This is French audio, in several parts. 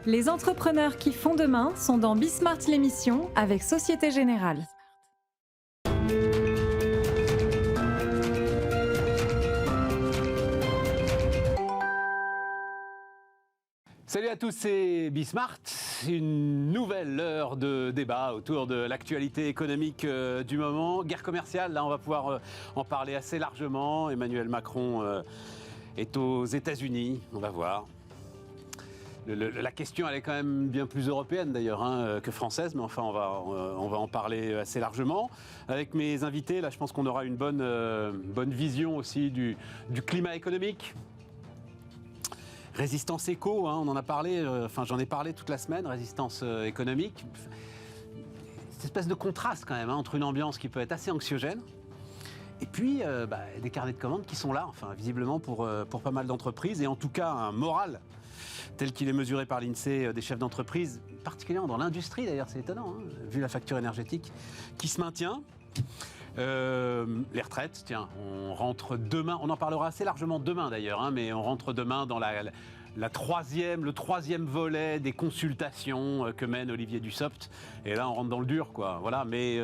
Les entrepreneurs qui font demain sont dans Bismart l'émission avec Société Générale. Salut à tous, c'est Bismart. Une nouvelle heure de débat autour de l'actualité économique du moment. Guerre commerciale, là on va pouvoir en parler assez largement. Emmanuel Macron est aux États-Unis, on va voir. La question elle est quand même bien plus européenne d'ailleurs que française, mais enfin on va en parler assez largement. Avec mes invités, là je pense qu'on aura une bonne vision aussi du climat économique. Résistance éco, on en a parlé, j'en ai parlé toute la semaine, résistance économique. Cette espèce de contraste quand même entre une ambiance qui peut être assez anxiogène et puis des carnets de commandes qui sont là, visiblement pour pas mal d'entreprises et en tout cas un moral tel qu'il est mesuré par l'INSEE des chefs d'entreprise, particulièrement dans l'industrie d'ailleurs, c'est étonnant, vu la facture énergétique, qui se maintient. Les retraites, tiens, on rentre demain, on en parlera assez largement demain d'ailleurs, mais on rentre demain dans le troisième volet des consultations que mène Olivier Dussopt. Et là, on rentre dans le dur, quoi. Voilà, mais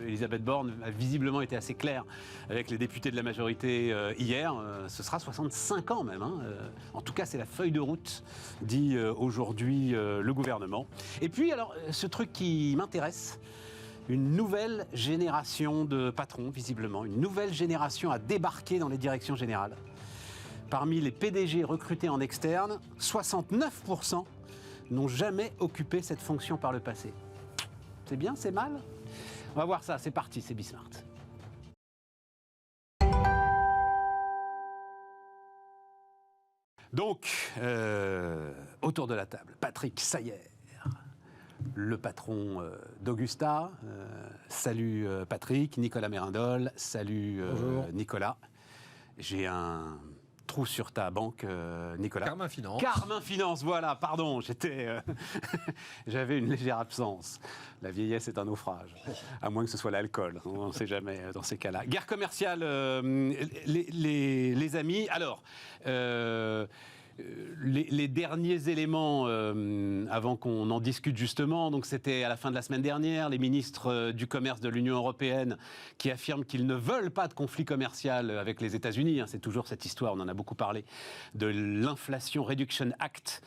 Elisabeth Borne a visiblement été assez claire avec les députés de la majorité hier. Ce sera 65 ans même. En tout cas, c'est la feuille de route, dit aujourd'hui le gouvernement. Et puis, alors, ce truc qui m'intéresse, une nouvelle génération de patrons, visiblement, une nouvelle génération a débarqué dans les directions générales. Parmi les PDG recrutés en externe, 69% n'ont jamais occupé cette fonction par le passé. C'est bien, c'est mal ? On va voir ça, c'est parti, c'est Bismart. Donc, autour de la table, Patrick Sayer, le patron d'Augusta. Salut Patrick, Nicolas Mérindol. Salut Nicolas. J'ai un trou sur ta banque, Nicolas. Carmin Finance. Carmin Finance, voilà, pardon, j'avais une légère absence. La vieillesse est un naufrage, à moins que ce soit l'alcool, on ne sait jamais dans ces cas-là. Guerre commerciale, les amis. Alors, les derniers éléments avant qu'on en discute justement, donc c'était à la fin de la semaine dernière, les ministres du commerce de l'Union européenne qui affirment qu'ils ne veulent pas de conflit commercial avec les États-Unis. C'est toujours cette histoire, on en a beaucoup parlé, de l'Inflation Reduction Act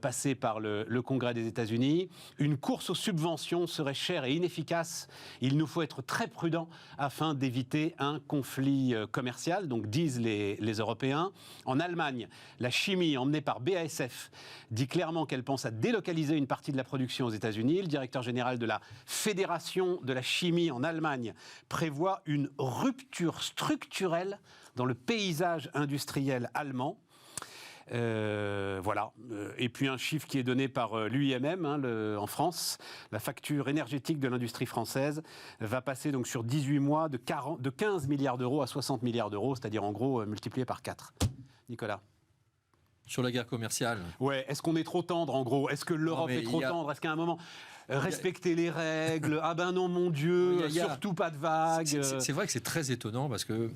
passé par le Congrès des États-Unis. Une course aux subventions serait chère et inefficace. Il nous faut être très prudents afin d'éviter un conflit commercial, donc disent les Européens. En Allemagne, la chimie emmenée par BASF dit clairement qu'elle pense à délocaliser une partie de la production aux États-Unis. Le directeur général de la Fédération de la chimie en Allemagne prévoit une rupture structurelle dans le paysage industriel allemand. Voilà. Et puis un chiffre qui est donné par l'UIMM en France. La facture énergétique de l'industrie française va passer donc sur 18 mois de 15 milliards d'euros à 60 milliards d'euros, c'est-à-dire en gros multiplié par 4. Nicolas ? Sur la guerre commerciale. Ouais, est-ce qu'on est trop tendre en gros ? Est-ce que l'Europe est trop tendre ? Est-ce qu'à un moment, respecter les règles ? Ah ben non mon Dieu, surtout pas de vagues. C'est vrai que c'est très étonnant parce que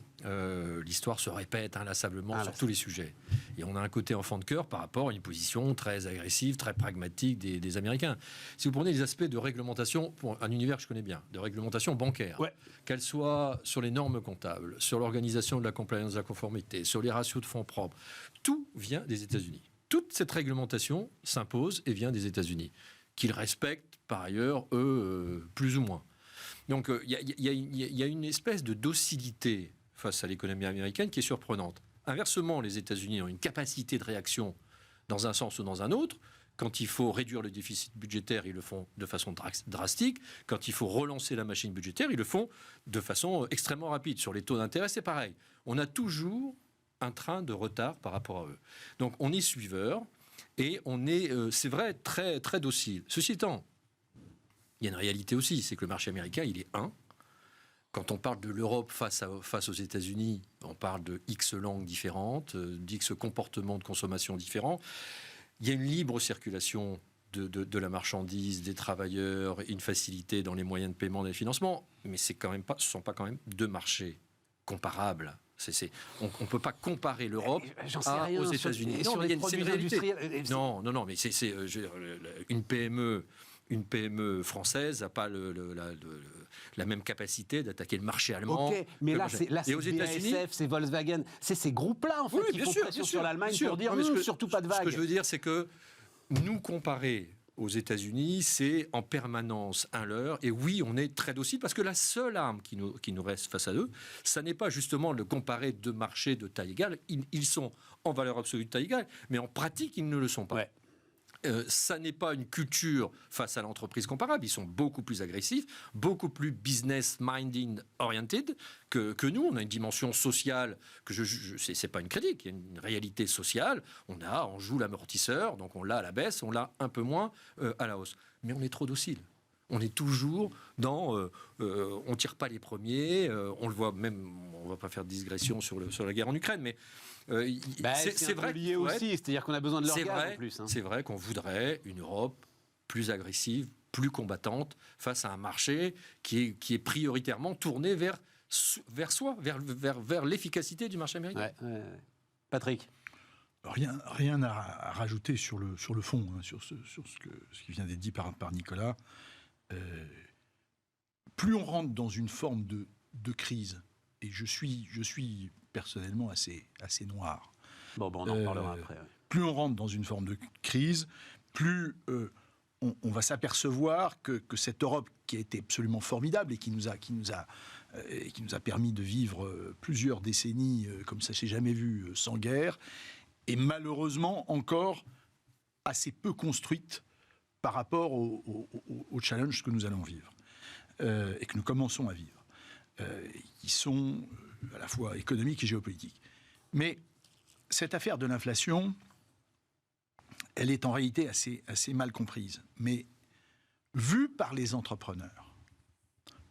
l'histoire se répète inlassablement sur tous les sujets. Et on a un côté enfant de cœur par rapport à une position très agressive, très pragmatique des Américains. Si vous prenez les aspects de réglementation, pour un univers que je connais bien, de réglementation bancaire, qu'elle soit sur les normes comptables, sur l'organisation de la compliance, de la conformité, sur les ratios de fonds propres, tout vient des États-Unis. Toute cette réglementation s'impose et vient des États-Unis, qu'ils respectent par ailleurs, eux, plus ou moins. Donc il y a une espèce de docilité face à l'économie américaine qui est surprenante. Inversement, les États-Unis ont une capacité de réaction dans un sens ou dans un autre. Quand il faut réduire le déficit budgétaire, ils le font de façon drastique. Quand il faut relancer la machine budgétaire, ils le font de façon extrêmement rapide. Sur les taux d'intérêt, c'est pareil. On a toujours un train de retard par rapport à eux. Donc on est suiveur et on est, c'est vrai, très, très docile. Ceci étant, il y a une réalité aussi, c'est que le marché américain, il est un. Quand on parle de l'Europe face aux États-Unis, on parle de X langues différentes, d'X comportements de consommation différents. Il y a une libre circulation de la marchandise, des travailleurs, une facilité dans les moyens de paiement et de financement, mais ce ne sont pas quand même deux marchés comparables On ne peut pas comparer l'Europe aux États-Unis. Non, mais c'est une réalité. Non, mais une PME française n'a pas la même capacité d'attaquer le marché allemand. Ok, mais là, c'est BASF, c'est Volkswagen, c'est ces groupes-là en fait qui font pression sur l'Allemagne pour dire surtout pas de vagues. Ce que je veux dire, c'est que nous comparer aux États-Unis, c'est en permanence un leurre. Et oui, on est très docile parce que la seule arme qui nous reste face à eux, ça n'est pas justement de comparer deux marchés de taille égale. Ils sont en valeur absolue de taille égale, mais en pratique, ils ne le sont pas. Ouais. Ça n'est pas une culture face à l'entreprise comparable. Ils sont beaucoup plus agressifs, beaucoup plus business-minded oriented que nous. On a une dimension sociale que c'est pas une critique, il y a une réalité sociale. On joue l'amortisseur, donc on l'a à la baisse, on l'a un peu moins à la hausse. Mais on est trop docile. On est toujours dans on tire pas les premiers. On le voit même. On va pas faire de digression sur la guerre en Ukraine, mais c'est vrai lié aussi, c'est-à-dire qu'on a besoin de leur gaz en plus. C'est vrai qu'on voudrait une Europe plus agressive, plus combattante face à un marché qui est prioritairement tourné vers soi, vers l'efficacité du marché américain. Ouais. Patrick. Rien à rajouter sur le fond, hein, sur ce qui vient d'être dit par Nicolas. Plus on rentre dans une forme de crise, et je suis personnellement assez noir. Bon, on en reparlera après. Ouais. Plus on rentre dans une forme de crise, plus on va s'apercevoir que cette Europe qui a été absolument formidable et qui nous a permis de vivre plusieurs décennies comme ça s'est jamais vu sans guerre, est malheureusement encore assez peu construite par rapport aux challenges que nous allons vivre et que nous commençons à vivre, qui sont à la fois économiques et géopolitiques. Mais cette affaire de l'inflation, elle est en réalité assez mal comprise. Mais vue par les entrepreneurs,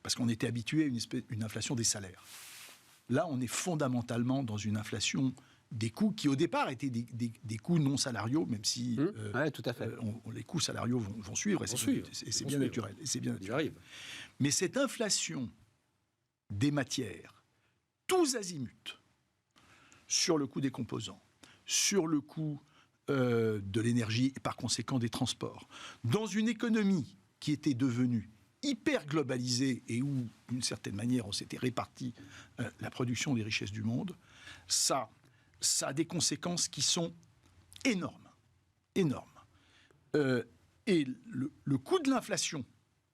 parce qu'on était habitué à une inflation des salaires, là on est fondamentalement dans une inflation des coûts qui au départ étaient des coûts non salariaux, même si tout à fait. Les coûts salariaux vont suivre, et c'est bien naturel. Mais cette inflation des matières, tous azimuts, sur le coût des composants, sur le coût de l'énergie et par conséquent des transports, dans une économie qui était devenue hyper globalisée et où, d'une certaine manière, on s'était réparti la production des richesses du monde, ça a des conséquences qui sont énormes. Et le coût de l'inflation,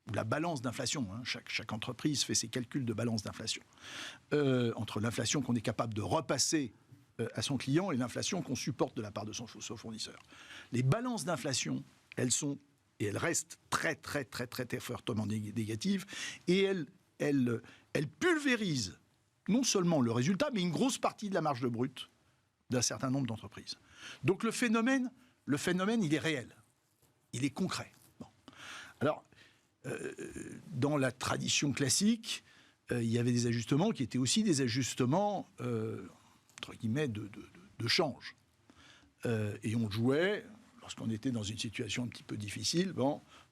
ou la balance d'inflation, hein, chaque entreprise fait ses calculs de balance d'inflation, entre l'inflation qu'on est capable de repasser à son client et l'inflation qu'on supporte de la part de son fournisseur. Les balances d'inflation, elles restent très fortement négatives, et elles pulvérisent non seulement le résultat, mais une grosse partie de la marge de brut d'un certain nombre d'entreprises. Donc le phénomène, il est réel, il est concret. Bon. Alors, dans la tradition classique, il y avait des ajustements qui étaient aussi des ajustements, entre guillemets, de change. Et on jouait, lorsqu'on était dans une situation un petit peu difficile,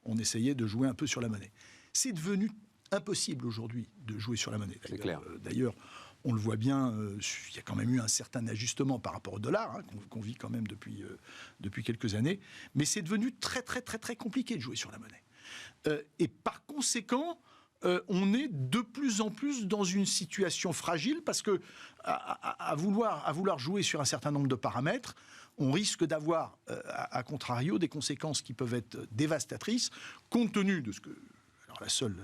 on essayait de jouer un peu sur la monnaie. C'est devenu impossible aujourd'hui de jouer sur la monnaie. C'est clair. D'ailleurs, on le voit bien, il y a quand même eu un certain ajustement par rapport au dollar, hein, qu'on vit quand même depuis quelques années. Mais c'est devenu très compliqué de jouer sur la monnaie. Et par conséquent, on est de plus en plus dans une situation fragile parce que à vouloir jouer sur un certain nombre de paramètres, on risque d'avoir, à contrario, des conséquences qui peuvent être dévastatrices, compte tenu de ce que... Alors la seule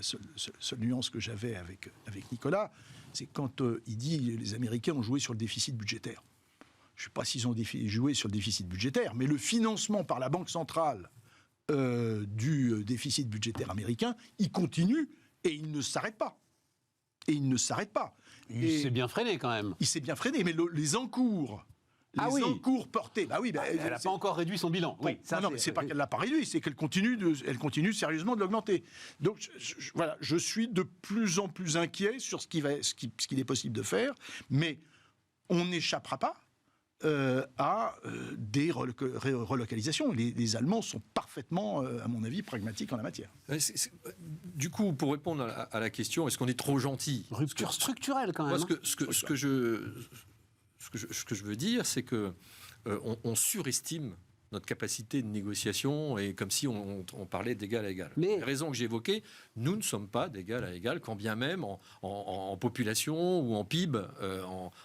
nuance que j'avais avec Nicolas, c'est quand il dit les Américains ont joué sur le déficit budgétaire. Je ne sais pas s'ils ont joué sur le déficit budgétaire, mais le financement par la Banque centrale du déficit budgétaire américain, il continue et il ne s'arrête pas. Il s'est bien freiné quand même. Il s'est bien freiné, mais les encours... encours portés. Elle n'a pas encore réduit son bilan. Oui, non, mais c'est pas qu'elle l'a pas réduit, c'est qu'elle continue sérieusement de l'augmenter. Donc je suis de plus en plus inquiet sur ce qu'il est possible de faire, mais on n'échappera pas à des relocalisations. Les Allemands sont parfaitement, à mon avis, pragmatiques en la matière. Du coup, pour répondre à la question, est-ce qu'on est trop gentil ? Rupture structurelle quand même. Moi, ce que je veux dire, c'est que on surestime notre capacité de négociation, et comme si on parlait d'égal à égal. Mais... Les raisons que j'ai évoquées, nous ne sommes pas d'égal à égal, quand bien même en population ou en PIB,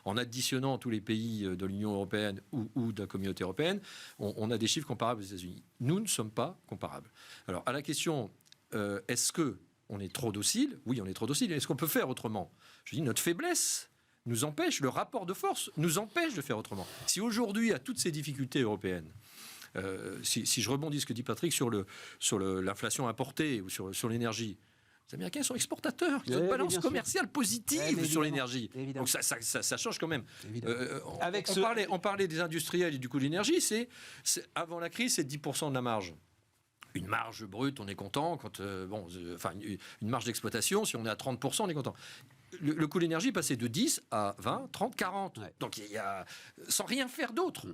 en additionnant tous les pays de l'Union européenne ou de la communauté européenne, on a des chiffres comparables aux États-Unis. Nous ne sommes pas comparables. Alors, à la question, est-ce qu'on est trop docile ? Oui, on est trop docile. Est-ce qu'on peut faire autrement ? Je dis, notre faiblesse nous empêche, le rapport de force nous empêche de faire autrement. Si aujourd'hui, à toutes ces difficultés européennes, si je rebondis ce que dit Patrick sur l'inflation importée ou sur l'énergie, les Américains sont exportateurs. Ils ont une balance commerciale positive sur l'énergie. Donc ça change quand même. On parlait des industriels et du coût de l'énergie. Avant la crise, c'est 10% de la marge. Une marge brute, on est content. Une marge d'exploitation, si on est à 30%, on est content. Le coût de l'énergie est passé de 10 à 20, 30, 40. Ouais. Donc il y a sans rien faire d'autre.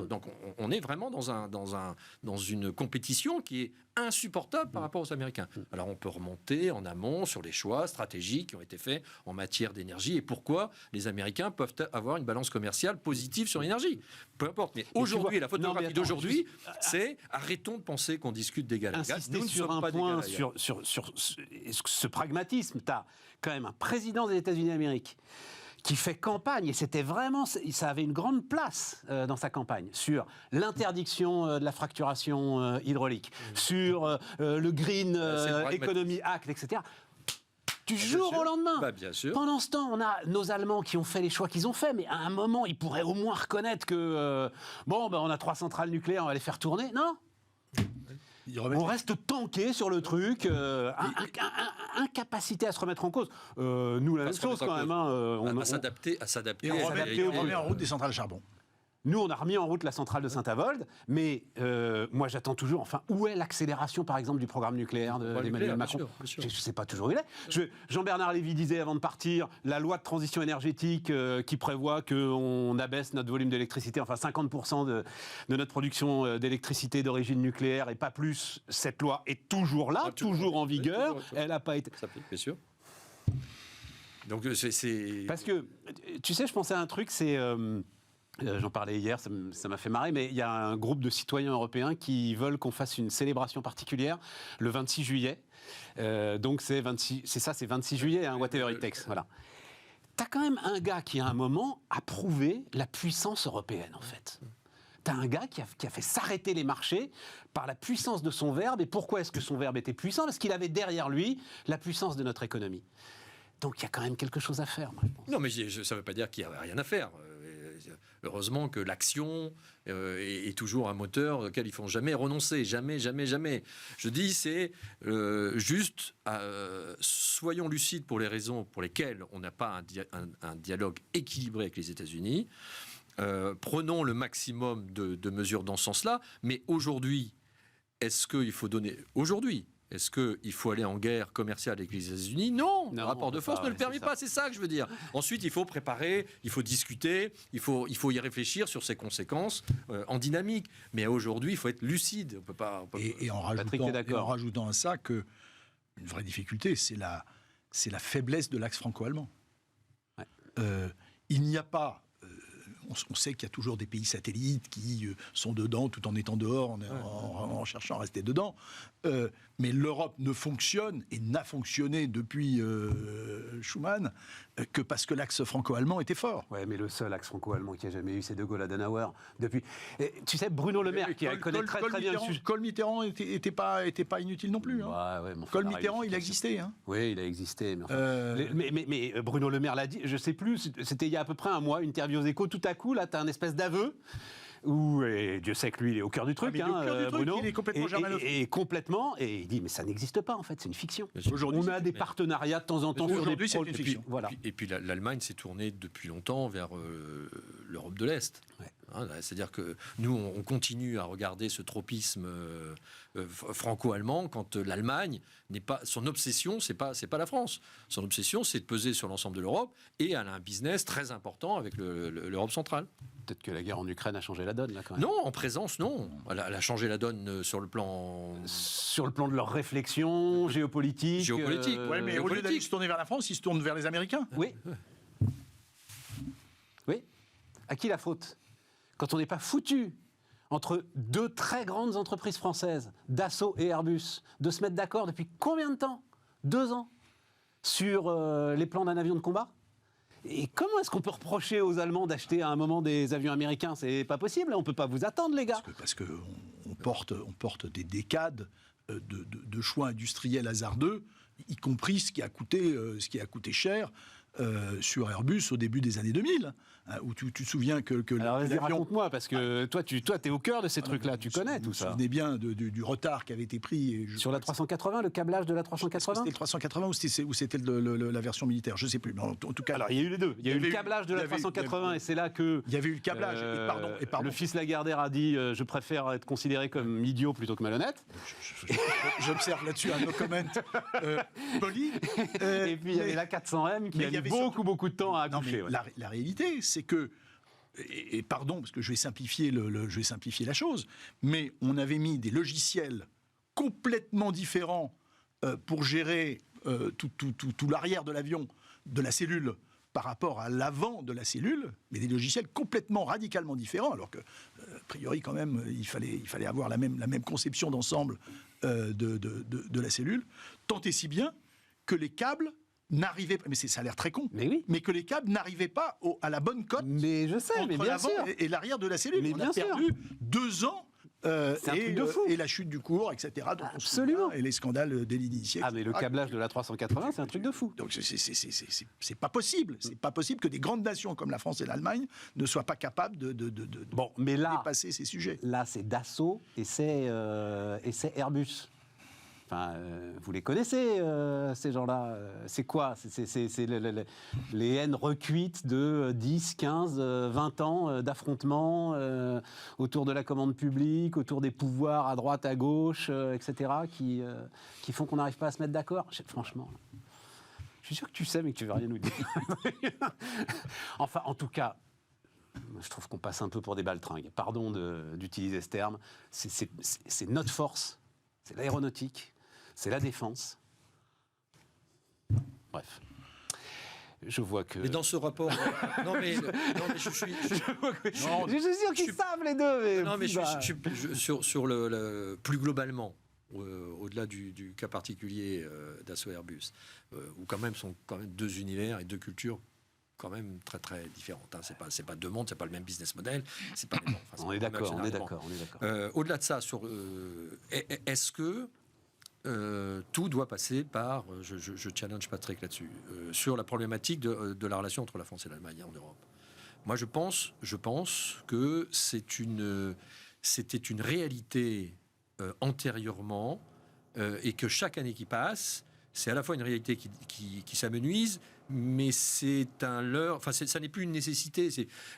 Donc on est vraiment dans une compétition qui est insupportable par rapport aux Américains. Alors on peut remonter en amont sur les choix stratégiques qui ont été faits en matière d'énergie et pourquoi les Américains peuvent avoir une balance commerciale positive sur l'énergie. Peu importe. Mais aujourd'hui, la photographie d'aujourd'hui, c'est arrêtons de penser qu'on discute d'égal à égal. Insister sur un point, sur ce pragmatisme. Tu as quand même un président des États-Unis d'Amérique qui fait campagne, et c'était vraiment, ça avait une grande place dans sa campagne, sur l'interdiction de la fracturation hydraulique, sur le Green Economy Act, etc. Du jour au lendemain. Bien sûr. Pendant ce temps, on a nos Allemands qui ont fait les choix qu'ils ont faits, mais à un moment, ils pourraient au moins reconnaître que, on a 3 centrales nucléaires, on va les faire tourner. Non. On reste tanké sur le truc, incapacité à se remettre en cause. Nous, la même chose quand même. À s'adapter. Et on remet en route des centrales à charbon. Nous, on a remis en route la centrale de Saint-Avold, mais moi, j'attends toujours, où est l'accélération, par exemple, du programme nucléaire d'Emmanuel Macron ? Bien sûr. Je ne sais pas toujours où il est. Jean-Bernard Lévy disait avant de partir, la loi de transition énergétique qui prévoit qu'on abaisse notre volume d'électricité, 50% de notre production d'électricité d'origine nucléaire et pas plus. Cette loi est toujours là, toujours en vigueur. Elle n'a pas été... Ça peut, bien sûr. Donc, c'est... Parce que, tu sais, je pensais à un truc, c'est... J'en parlais hier, ça m'a fait marrer, mais il y a un groupe de citoyens européens qui veulent qu'on fasse une célébration particulière le 26 juillet. Donc c'est 26 juillet, whatever it takes. Voilà. T'as quand même un gars qui, à un moment, a prouvé la puissance européenne, en fait. T'as un gars qui a fait s'arrêter les marchés par la puissance de son verbe. Et pourquoi est-ce que son verbe était puissant ? Parce qu'il avait derrière lui la puissance de notre économie. Donc il y a quand même quelque chose à faire, moi, je pense. Non, mais ça ne veut pas dire qu'il n'y a rien à faire. Heureusement que l'action est toujours un moteur auquel il ne faut jamais renoncer. Jamais. Je dis, c'est juste, soyons lucides pour les raisons pour lesquelles on n'a pas un dialogue équilibré avec les États-Unis. Prenons le maximum de mesures dans ce sens-là. Mais aujourd'hui, est-ce qu'il faut donner... Aujourd'hui, est-ce qu'il faut aller en guerre commerciale avec les États-Unis ? Non, le rapport de force ne le permet pas, c'est ça que je veux dire. Ensuite, il faut préparer, il faut discuter, il faut y réfléchir sur ses conséquences en dynamique. Mais aujourd'hui, il faut être lucide. On peut pas. Et en rajoutant à ça que une vraie difficulté, c'est la faiblesse de l'axe franco-allemand. Ouais. Il n'y a pas... On sait qu'il y a toujours des pays satellites qui sont dedans tout en étant dehors, en cherchant à rester dedans. Mais l'Europe ne fonctionne et n'a fonctionné depuis Schuman que parce que l'axe franco-allemand était fort. Oui, mais le seul axe franco-allemand qu'il n'y a jamais eu, c'est De Gaulle Adenauer. Depuis... tu sais, Bruno Le Maire, qui connaît très bien le sujet. Kohl Mitterrand n'était pas inutile non plus. Hein. Ouais, Kohl Mitterrand, il a existé. Hein. Oui, il a existé. Mais Bruno Le Maire l'a dit, je ne sais plus, c'était il y a à peu près un mois, une interview aux Échos, tout à coup, là, tu as un espèce d'aveu. Et Dieu sait que lui, il est au cœur du truc, Bruno. Il est complètement germanophone. Et complètement, et il dit, mais ça n'existe pas, en fait, c'est une fiction. On a des partenariats de temps en temps sur des projets. C'est une fiction. Et puis l'Allemagne s'est tournée depuis longtemps vers l'Europe de l'Est. Ouais. C'est-à-dire que nous, on continue à regarder ce tropisme franco-allemand quand l'Allemagne n'est pas... Son obsession, c'est pas la France. Son obsession, c'est de peser sur l'ensemble de l'Europe et elle a un business très important avec l'Europe centrale. Peut-être que la guerre en Ukraine a changé la donne, là, quand même. Non, en présence, non. Elle a changé la donne sur le plan... Sur le plan de leur réflexion géopolitique. Géopolitique, Ouais, mais au lieu d'aller se tourner vers la France, ils se tournent vers les Américains. Oui. Oui. À qui la faute ? Quand on n'est pas foutu entre deux très grandes entreprises françaises, Dassault et Airbus, de se mettre d'accord depuis combien de temps ? 2 ans sur les plans d'un avion de combat ? Et comment est-ce qu'on peut reprocher aux Allemands d'acheter à un moment des avions américains ? C'est pas possible, on peut pas vous attendre, les gars. Parce qu'on porte des décades de choix industriels hasardeux, y compris ce qui a coûté cher sur Airbus au début des années 2000, où tu te souviens que Alors vas-y, l'avion... raconte-moi, parce que toi, t'es au cœur de ces trucs-là, tu connais tout ça. Vous vous souvenez bien du retard qui avait été pris... Sur la 380, le câblage de la 380 ? C'était le 380 ou c'était la version militaire, je ne sais plus. Mais en tout cas, alors il y a eu les deux. Il y a eu le câblage de la 380 et c'est là que... Il y avait eu le câblage, et pardon. Le fils Lagardère a dit je préfère être considéré comme idiot plutôt que malhonnête. J'observe là-dessus un no comment poli. Et puis il y avait la 400M qui a mis beaucoup de temps à accoucher. Non, mais la réalité, c'est que, et pardon, parce que je vais simplifier la chose, mais on avait mis des logiciels complètement différents pour gérer tout l'arrière de l'avion, de la cellule, par rapport à l'avant de la cellule, mais des logiciels complètement radicalement différents, alors que, a priori, quand même, il fallait avoir la même conception d'ensemble de la cellule, tant et si bien que les câbles n'arrivaient pas, mais ça a l'air très con, mais, oui. mais que les câbles n'arrivaient pas à la bonne cote mais je sais, entre mais bien l'avant sûr. et l'arrière de la cellule. Mais on bien a perdu 2 ans. C'est un truc de fou. Et la chute du cours, etc. Absolument. Et les scandales d'initiés. Ah, mais le câblage de la 380, c'est un truc de fou. Donc c'est pas possible. C'est pas possible que des grandes nations comme la France et l'Allemagne ne soient pas capables de dépasser ces sujets. Là, c'est Dassault et c'est Airbus. Enfin, vous les connaissez, ces gens-là. C'est quoi ? C'est les haines recuites de 10, 15, 20 ans d'affrontements autour de la commande publique, autour des pouvoirs à droite, à gauche, etc., qui font qu'on n'arrive pas à se mettre d'accord. Franchement, je suis sûr que tu sais, mais que tu ne veux rien nous dire. Enfin, en tout cas, je trouve qu'on passe un peu pour des baltringues. Pardon d'utiliser ce terme. C'est notre force, c'est l'aéronautique. C'est la défense. Bref. Je vois que... Mais dans ce rapport... non, mais je suis... Je suis sûr qu'ils savent les deux. Mais non, mais sur le plus globalement, au-delà du cas particulier Dassault Airbus, où quand même sont quand même 2 univers et 2 cultures quand même très très différentes. Hein. C'est pas 2 mondes, c'est pas le même business model. C'est pas les mêmes. Enfin, on est d'accord. Au-delà de ça, est-ce que tout doit passer par, je challenge Patrick là-dessus, sur la problématique de la relation entre la France et l'Allemagne en Europe. Moi, je pense que c'était une réalité antérieurement et que chaque année qui passe, c'est à la fois une réalité qui s'amenuise, mais c'est un leurre. Enfin, ça n'est plus une nécessité.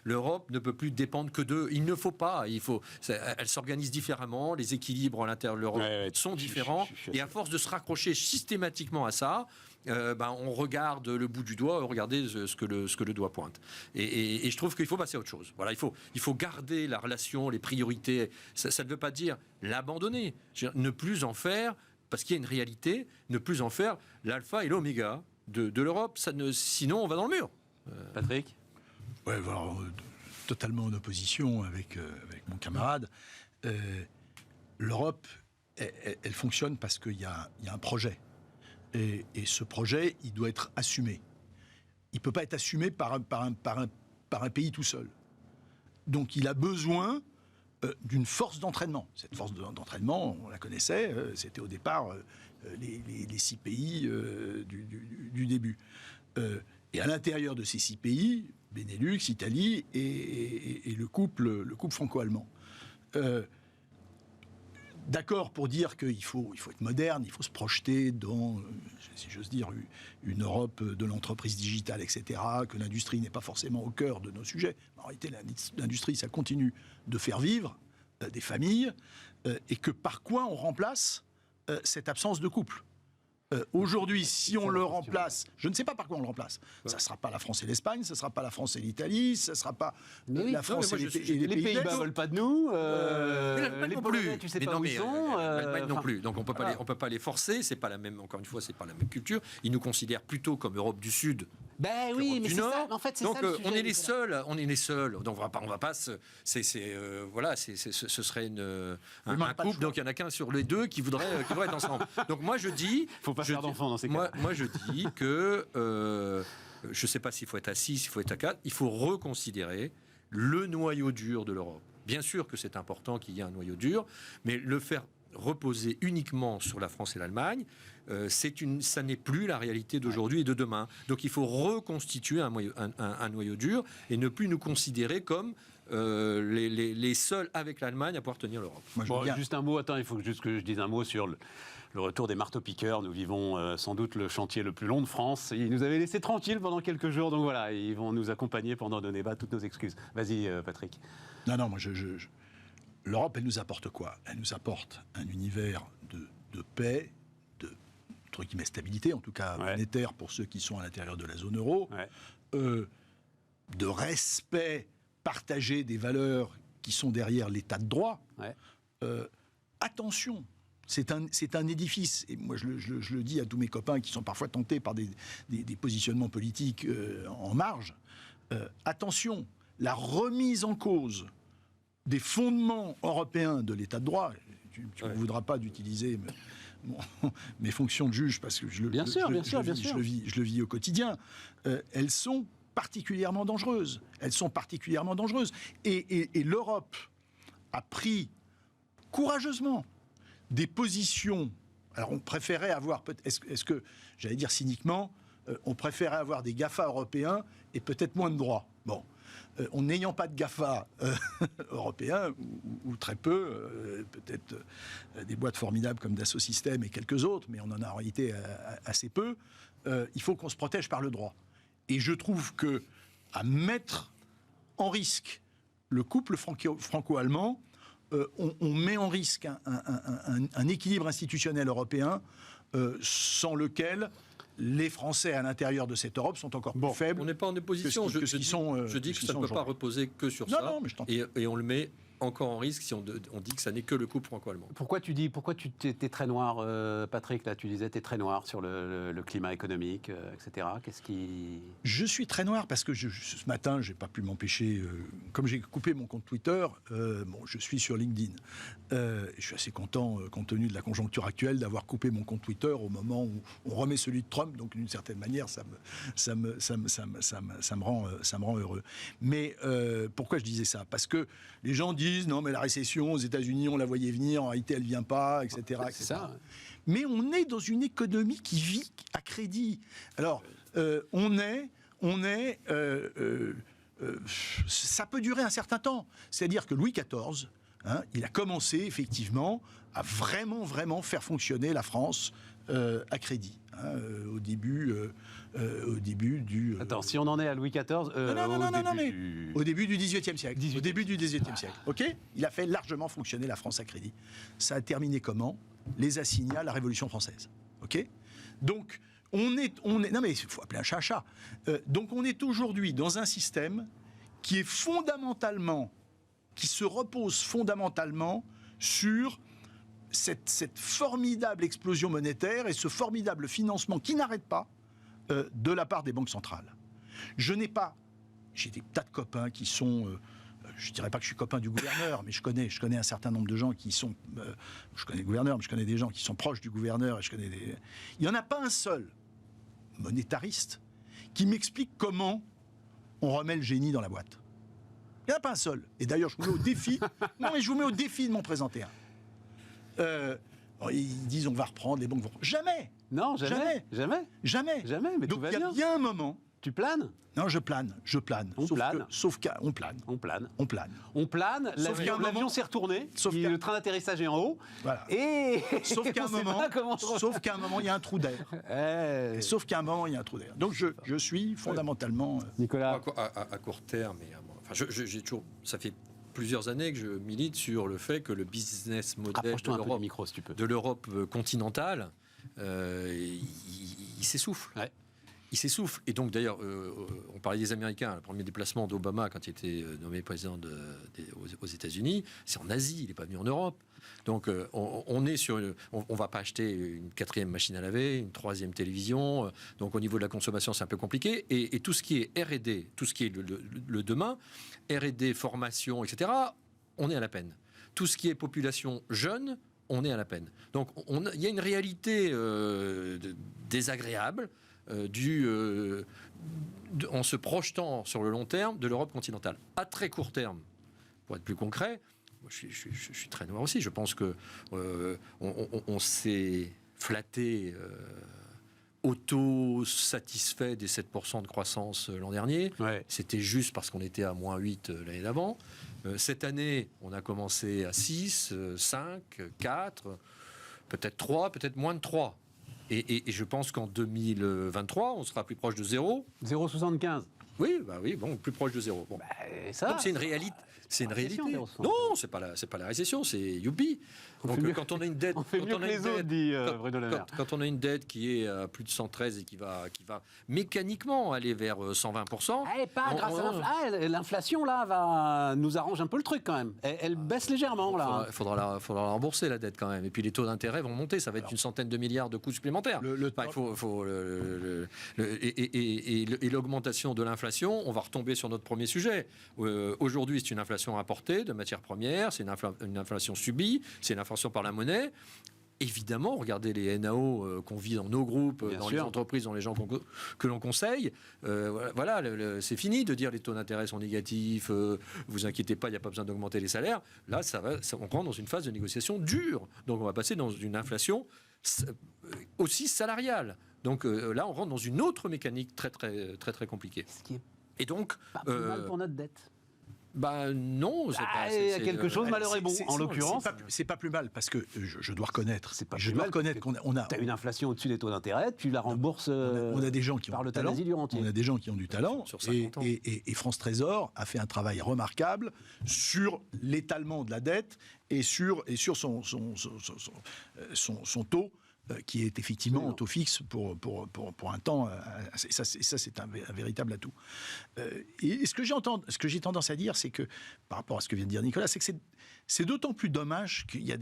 L'Europe ne peut plus dépendre que d'eux. Il ne faut pas. Elle s'organise différemment. Les équilibres à l'intérieur de l'Europe sont différents. Et à force de se raccrocher systématiquement à ça, on regarde le bout du doigt, regardez ce que le doigt pointe. Et je trouve qu'il faut passer à autre chose. Voilà, il faut garder la relation, les priorités. Ça ne veut pas dire l'abandonner. Ne plus en faire, parce qu'il y a une réalité, ne plus en faire l'alpha et l'oméga de l'Europe, sinon on va dans le mur. Patrick ? Ouais, alors, totalement en opposition avec mon camarade. L'Europe, elle fonctionne parce qu'il y a un projet. Et ce projet, il doit être assumé. Il ne peut pas être assumé par un pays tout seul. Donc il a besoin d'une force d'entraînement. Cette force d'entraînement, on la connaissait, c'était au départ les 6 pays du début. Et à l'intérieur de ces 6 pays, Benelux, Italie et le couple franco-allemand. d'accord pour dire qu'il faut être moderne, il faut se projeter dans, si j'ose dire, une Europe de l'entreprise digitale, etc., que l'industrie n'est pas forcément au cœur de nos sujets. En réalité, l'industrie, ça continue de faire vivre des familles, et que par quoi on remplace cette absence de couple. Aujourd'hui, si on le remplace, je ne sais pas par quoi on le remplace. Ça ne sera pas la France et l'Espagne, ça ne sera pas la France et l'Italie, ça ne sera pas la France et les Pays-Bas ne veulent pas de nous. Les non plus. Tu sais pas où ils sont. L'Allemagne non plus. Donc on peut pas les forcer. C'est pas la même. Encore une fois, c'est pas la même culture. Ils nous considèrent plutôt comme Europe du Sud. Ben oui, mais du c'est Nord. ça. En fait, c'est donc ça. On est les seuls. On est les seuls. Donc on va pas. Ce serait un couple. Donc il y en a qu'un sur les deux qui voudrait être ensemble. Donc moi je dis. Faut pas faire d'enfants dans ces cas. Moi je dis que je sais pas s'il faut être à 6, s'il faut être à 4. Il faut reconsidérer le noyau dur de l'Europe. Bien sûr que c'est important qu'il y ait un noyau dur, mais le faire reposer uniquement sur la France et l'Allemagne, ça n'est plus la réalité d'aujourd'hui et de demain. Donc il faut reconstituer un noyau dur et ne plus nous considérer comme les seuls avec l'Allemagne à pouvoir tenir l'Europe. Juste un mot, attends, il faut juste que je dise un mot sur le retour des marteaux-piqueurs. Nous vivons sans doute le chantier le plus long de France. Ils nous avaient laissés tranquilles pendant quelques jours, donc voilà, ils vont nous accompagner pendant nos débats, toutes nos excuses. Vas-y, Patrick. Non, moi l'Europe, elle nous apporte quoi? Elle nous apporte un univers de paix, entre guillemets, stabilité, en tout cas monétaire pour ceux qui sont à l'intérieur de la zone euro, de respect partagé des valeurs qui sont derrière l'état de droit. Attention, c'est un édifice, et moi je le dis à tous mes copains qui sont parfois tentés par des positionnements politiques en marge, attention, la remise en cause des fondements européens de l'état de droit, tu ne voudras pas d'utiliser mes fonctions de juge, parce que je le vis au quotidien, elles sont particulièrement dangereuses. Et l'Europe a pris courageusement des positions. Alors on préférait avoir, est-ce que, j'allais dire cyniquement, on préférait avoir des GAFA européens et peut-être moins de droits. Bon. En n'ayant pas de GAFA européens, ou très peu, peut-être des boîtes formidables comme Dassault Systèmes et quelques autres, mais on en a en réalité assez peu, il faut qu'on se protège par le droit. Et je trouve que à mettre en risque le couple franco-allemand, on met en risque un équilibre institutionnel européen sans lequel les Français à l'intérieur de cette Europe sont encore plus faibles. On n'est pas en opposition. Je dis que ça ne peut pas reposer que sur ça. Et on le met encore en risque si on dit que ça n'est que le couple franco-allemand. Pourquoi tu t'es très noir, Patrick, là tu disais t'es très noir sur le climat économique, etc. Qu'est-ce qui... Je suis très noir parce que ce matin, j'ai pas pu m'empêcher, comme j'ai coupé mon compte Twitter, je suis sur LinkedIn. Je suis assez content, compte tenu de la conjoncture actuelle, d'avoir coupé mon compte Twitter au moment où on remet celui de Trump, donc d'une certaine manière, ça me rend heureux. Mais pourquoi je disais ça? Parce que les gens disent non, mais la récession aux États-Unis, on la voyait venir, en réalité, elle vient pas, etc. C'est ça. Mais on est dans une économie qui vit à crédit. Alors, ça peut durer un certain temps. C'est-à-dire que Louis XIV, il a commencé effectivement à vraiment faire fonctionner la France à crédit. Au début du... Attends, si on en est à Louis XIV... au début du XVIIIe siècle. Au début du XVIIIe siècle. OK ? Il a fait largement fonctionner la France à crédit. Ça a terminé comment ? Les assignats, la Révolution française. OK ? Donc, on est... Non mais il faut appeler un chat un chat. Donc, on est aujourd'hui dans un système qui est fondamentalement... qui se repose fondamentalement sur... Cette formidable explosion monétaire et ce formidable financement qui n'arrête pas de la part des banques centrales. J'ai des tas de copains qui sont... je ne dirais pas que je suis copain du gouverneur, mais je connais un certain nombre de gens qui sont... je connais le gouverneur, mais je connais des gens qui sont proches du gouverneur. Il n'y en a pas un seul monétariste qui m'explique comment on remet le génie dans la boîte. Il n'y en a pas un seul. Et d'ailleurs, je vous mets au défi... Non, mais je vous mets au défi de m'en présenter un. Ils disent on va reprendre, les banques vont... Jamais. Non, jamais. Mais Donc il y a bien un moment Tu planes? Non, je plane. On plane. On plane. On plane. On plane. On plane, Sauf qu'à un l'avion moment- s'est retourné, Sauf le qu'à- train d'atterrissage est en haut, Voilà. et Sauf qu'à un on sait moment, pas comment- il y a un trou d'air. Sauf qu'à un moment, il y a un trou d'air. Donc je suis fondamentalement. Nicolas, À court terme, j'ai toujours, ça fait plusieurs années que je milite sur le fait que le business model rapproche-toi un peu du micro si tu peux. de l'Europe continentale, il s'essouffle. Ouais. Il s'essouffle. Et donc, d'ailleurs, on parlait des Américains. Le premier déplacement d'Obama, quand il était nommé président aux États-Unis, c'est en Asie. Il n'est pas venu en Europe. Donc, on est sur. On va pas acheter une 4e machine à laver, une 3e télévision. Donc, au niveau de la consommation, c'est un peu compliqué. Et tout ce qui est R&D, tout ce qui est le demain, R&D, formation, etc., on est à la peine. Tout ce qui est population jeune, on est à la peine. Donc, il y a une réalité désagréable en se projetant sur le long terme de l'Europe continentale. À très court terme, pour être plus concret, moi, je suis très noir aussi. Je pense que on s'est flatté, auto-satisfait des 7% de croissance l'an dernier. Ouais. C'était juste parce qu'on était à -8 l'année d'avant. Cette année, on a commencé à 6, 5, 4, peut-être 3, peut-être moins de 3. Et je pense qu'en 2023, on sera plus proche de 0. 0,75. Oui, bon, plus proche de 0. Bon. Ça, Donc c'est une réalité. C'est une réalité. récession, 0,75. Non, c'est pas la récession, c'est youpi. Donc fait mieux- quand on a une dette, on fait mieux que les autres, dit Bruno Le Maire. quand on a une dette qui est à plus de 113 et qui va mécaniquement aller vers 120%. Pas grâce à l'inflation, là, nous arrange un peu le truc quand même. Elle baisse légèrement, là. Il faudra la rembourser, la dette, quand même. Et puis les taux d'intérêt vont monter. Ça va être une centaine de milliards de coûts supplémentaires. Et l'augmentation de l'inflation, on va retomber sur notre premier sujet. Aujourd'hui, c'est une inflation importée de matières premières, c'est une inflation subie, c'est une inflation par la monnaie. Évidemment, regardez les NAO qu'on vit dans nos groupes, Bien dans sûr. les entreprises, dans les gens que l'on conseille. Voilà, c'est fini de dire les taux d'intérêt sont négatifs, vous inquiétez pas, il n'y a pas besoin d'augmenter les salaires. Là, on rentre dans une phase de négociation dure. Donc on va passer dans une inflation aussi salariale. Donc là, on rentre dans une autre mécanique très, très, très, très compliquée. Ce qui est Et donc, pas plus mal pour notre dette. non, Il y a quelque chose, malheur est bon. En l'occurrence, c'est pas plus mal parce que je dois reconnaître. C'est pas Je plus dois mal, reconnaître qu'on a. tu as une inflation au-dessus des taux d'intérêt, tu la rembourses On a des gens qui ont par du le talent. l'Euthanasie du rentier. On a des gens qui ont du talent. Sur 50 ans. Et France Trésor a fait un travail remarquable sur l'étalement de la dette et sur son taux, qui est effectivement en taux fixe pour un temps. Ça, c'est un véritable atout. Et ce que j'ai tendance à dire, c'est que, par rapport à ce que vient de dire Nicolas, c'est que c'est d'autant plus dommage qu'il y a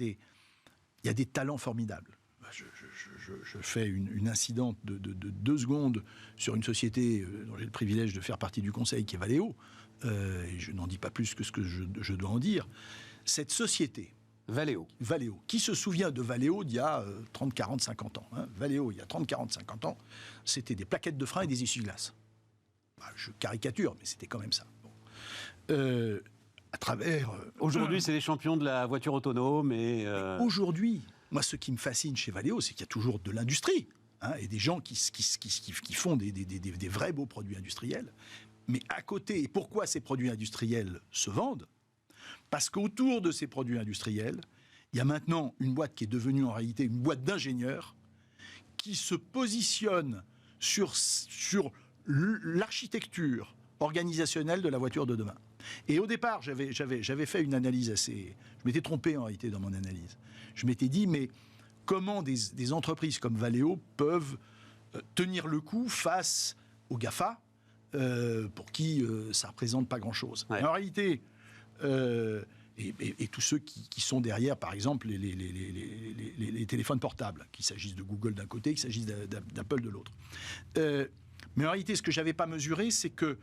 des talents formidables. Je fais une incidente de 2 secondes sur une société dont j'ai le privilège de faire partie du conseil, qui est Valeo. Et je n'en dis pas plus que ce que je dois en dire. Cette société, Valeo, qui se souvient de Valeo d'il y a 30, 40, 50 ans, hein. Valeo, il y a 30, 40, 50 ans, c'était des plaquettes de frein et des essuie-glaces. Je caricature, mais c'était quand même ça. Bon. À travers... Aujourd'hui, c'est les champions de la voiture autonome. Aujourd'hui, moi, ce qui me fascine chez Valeo, c'est qu'il y a toujours de l'industrie, hein, et des gens qui font des vrais beaux produits industriels. Mais à côté, et pourquoi ces produits industriels se vendent ? Parce qu'autour de ces produits industriels, il y a maintenant une boîte qui est devenue en réalité une boîte d'ingénieurs qui se positionne sur l'architecture organisationnelle de la voiture de demain. Et au départ, j'avais fait une analyse assez... Je m'étais trompé en réalité dans mon analyse. Je m'étais dit, mais comment des entreprises comme Valeo peuvent tenir le coup face aux GAFA, pour qui ça ne représente pas grand-chose. Ouais. En réalité... et tous ceux qui sont derrière, par exemple, les téléphones portables, qu'il s'agisse de Google d'un côté, qu'il s'agisse d'Apple de l'autre. Mais en réalité, ce que je n'avais pas mesuré, c'est que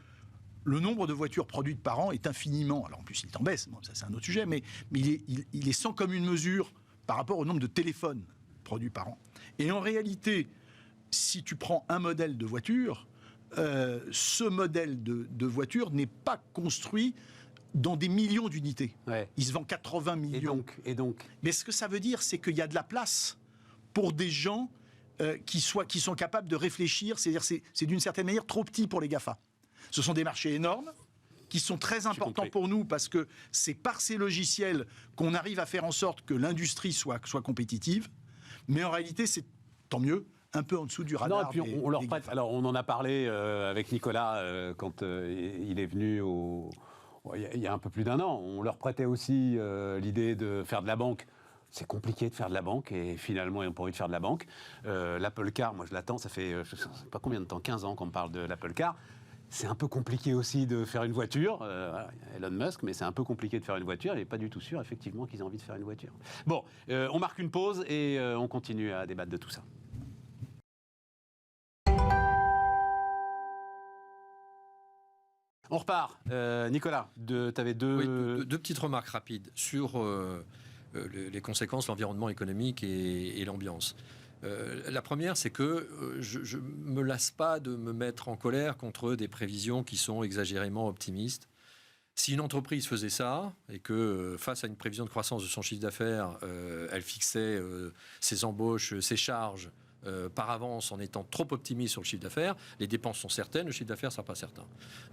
le nombre de voitures produites par an est infiniment... Alors en plus, il est en baisse, bon, ça c'est un autre sujet, mais il est sans commune mesure par rapport au nombre de téléphones produits par an. Et en réalité, si tu prends un modèle de voiture, ce modèle de voiture n'est pas construit dans des millions d'unités. Ouais. Il se vend 80 millions. Et donc Mais ce que ça veut dire, c'est qu'il y a de la place pour des gens qui sont capables de réfléchir. C'est-à-dire c'est d'une certaine manière trop petit pour les GAFA. Ce sont des marchés énormes qui sont très importants pour nous parce que c'est par ces logiciels qu'on arrive à faire en sorte que l'industrie soit compétitive. Mais en réalité, c'est tant mieux, un peu en dessous du radar. Non, et puis on leur prête. Alors, on en a parlé avec Nicolas quand il est venu il y a un peu plus d'1 an. On leur prêtait aussi l'idée de faire de la banque. C'est compliqué de faire de la banque et finalement, ils n'ont pas envie de faire de la banque. L'Apple Car, moi je l'attends, ça fait je ne sais pas combien de temps, 15 ans qu'on me parle de l'Apple Car. C'est un peu compliqué aussi de faire une voiture. Elon Musk, mais c'est un peu compliqué de faire une voiture. Il n'est pas du tout sûr, effectivement, qu'ils aient envie de faire une voiture. Bon, on marque une pause et on continue à débattre de tout ça. On repart. Nicolas, tu avais deux petites remarques rapides sur les conséquences, l'environnement économique et l'ambiance. La première, c'est que je ne me lasse pas de me mettre en colère contre des prévisions qui sont exagérément optimistes. Si une entreprise faisait ça et que face à une prévision de croissance de son chiffre d'affaires, elle fixait ses embauches, ses charges par avance en étant trop optimiste sur le chiffre d'affaires, les dépenses sont certaines, le chiffre d'affaires ne sera pas certain.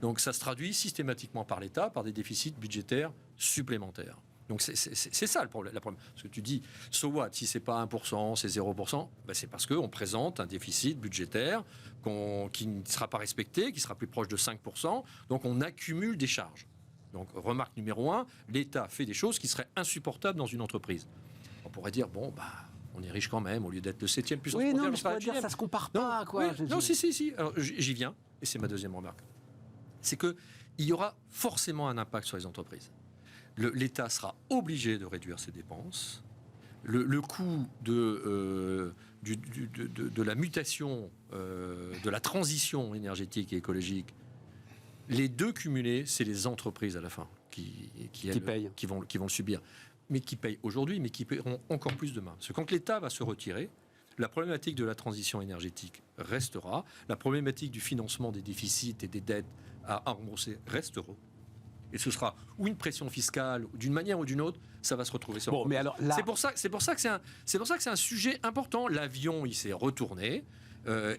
Donc ça se traduit systématiquement par l'État, par des déficits budgétaires supplémentaires. Donc c'est ça le problème. Parce que tu dis, so what, si c'est pas 1%, c'est 0%, ben c'est parce qu'on présente un déficit budgétaire qui ne sera pas respecté, qui sera plus proche de 5%, donc on accumule des charges. Donc remarque numéro 1, l'État fait des choses qui seraient insupportables dans une entreprise. On pourrait dire, bon, bah... on est riche quand même, au lieu d'être le 7e puissance mondiale. Oui, non, mais je pourrais dire, ça ne se compare pas, quoi. Oui, non, si. Alors, j'y viens, et c'est ma deuxième remarque. C'est qu'il y aura forcément un impact sur les entreprises. L'État sera obligé de réduire ses dépenses. Le coût de la mutation, de la transition énergétique et écologique, les deux cumulés, c'est les entreprises à la fin qui vont le subir. Mais qui payent aujourd'hui, mais qui paieront encore plus demain. Parce que quand l'État va se retirer, la problématique de la transition énergétique restera, la problématique du financement des déficits et des dettes à rembourser restera. Et ce sera ou une pression fiscale, d'une manière ou d'une autre, ça va se retrouver sur. Bon, mais alors là... C'est pour ça que c'est un sujet important. L'avion, il s'est retourné.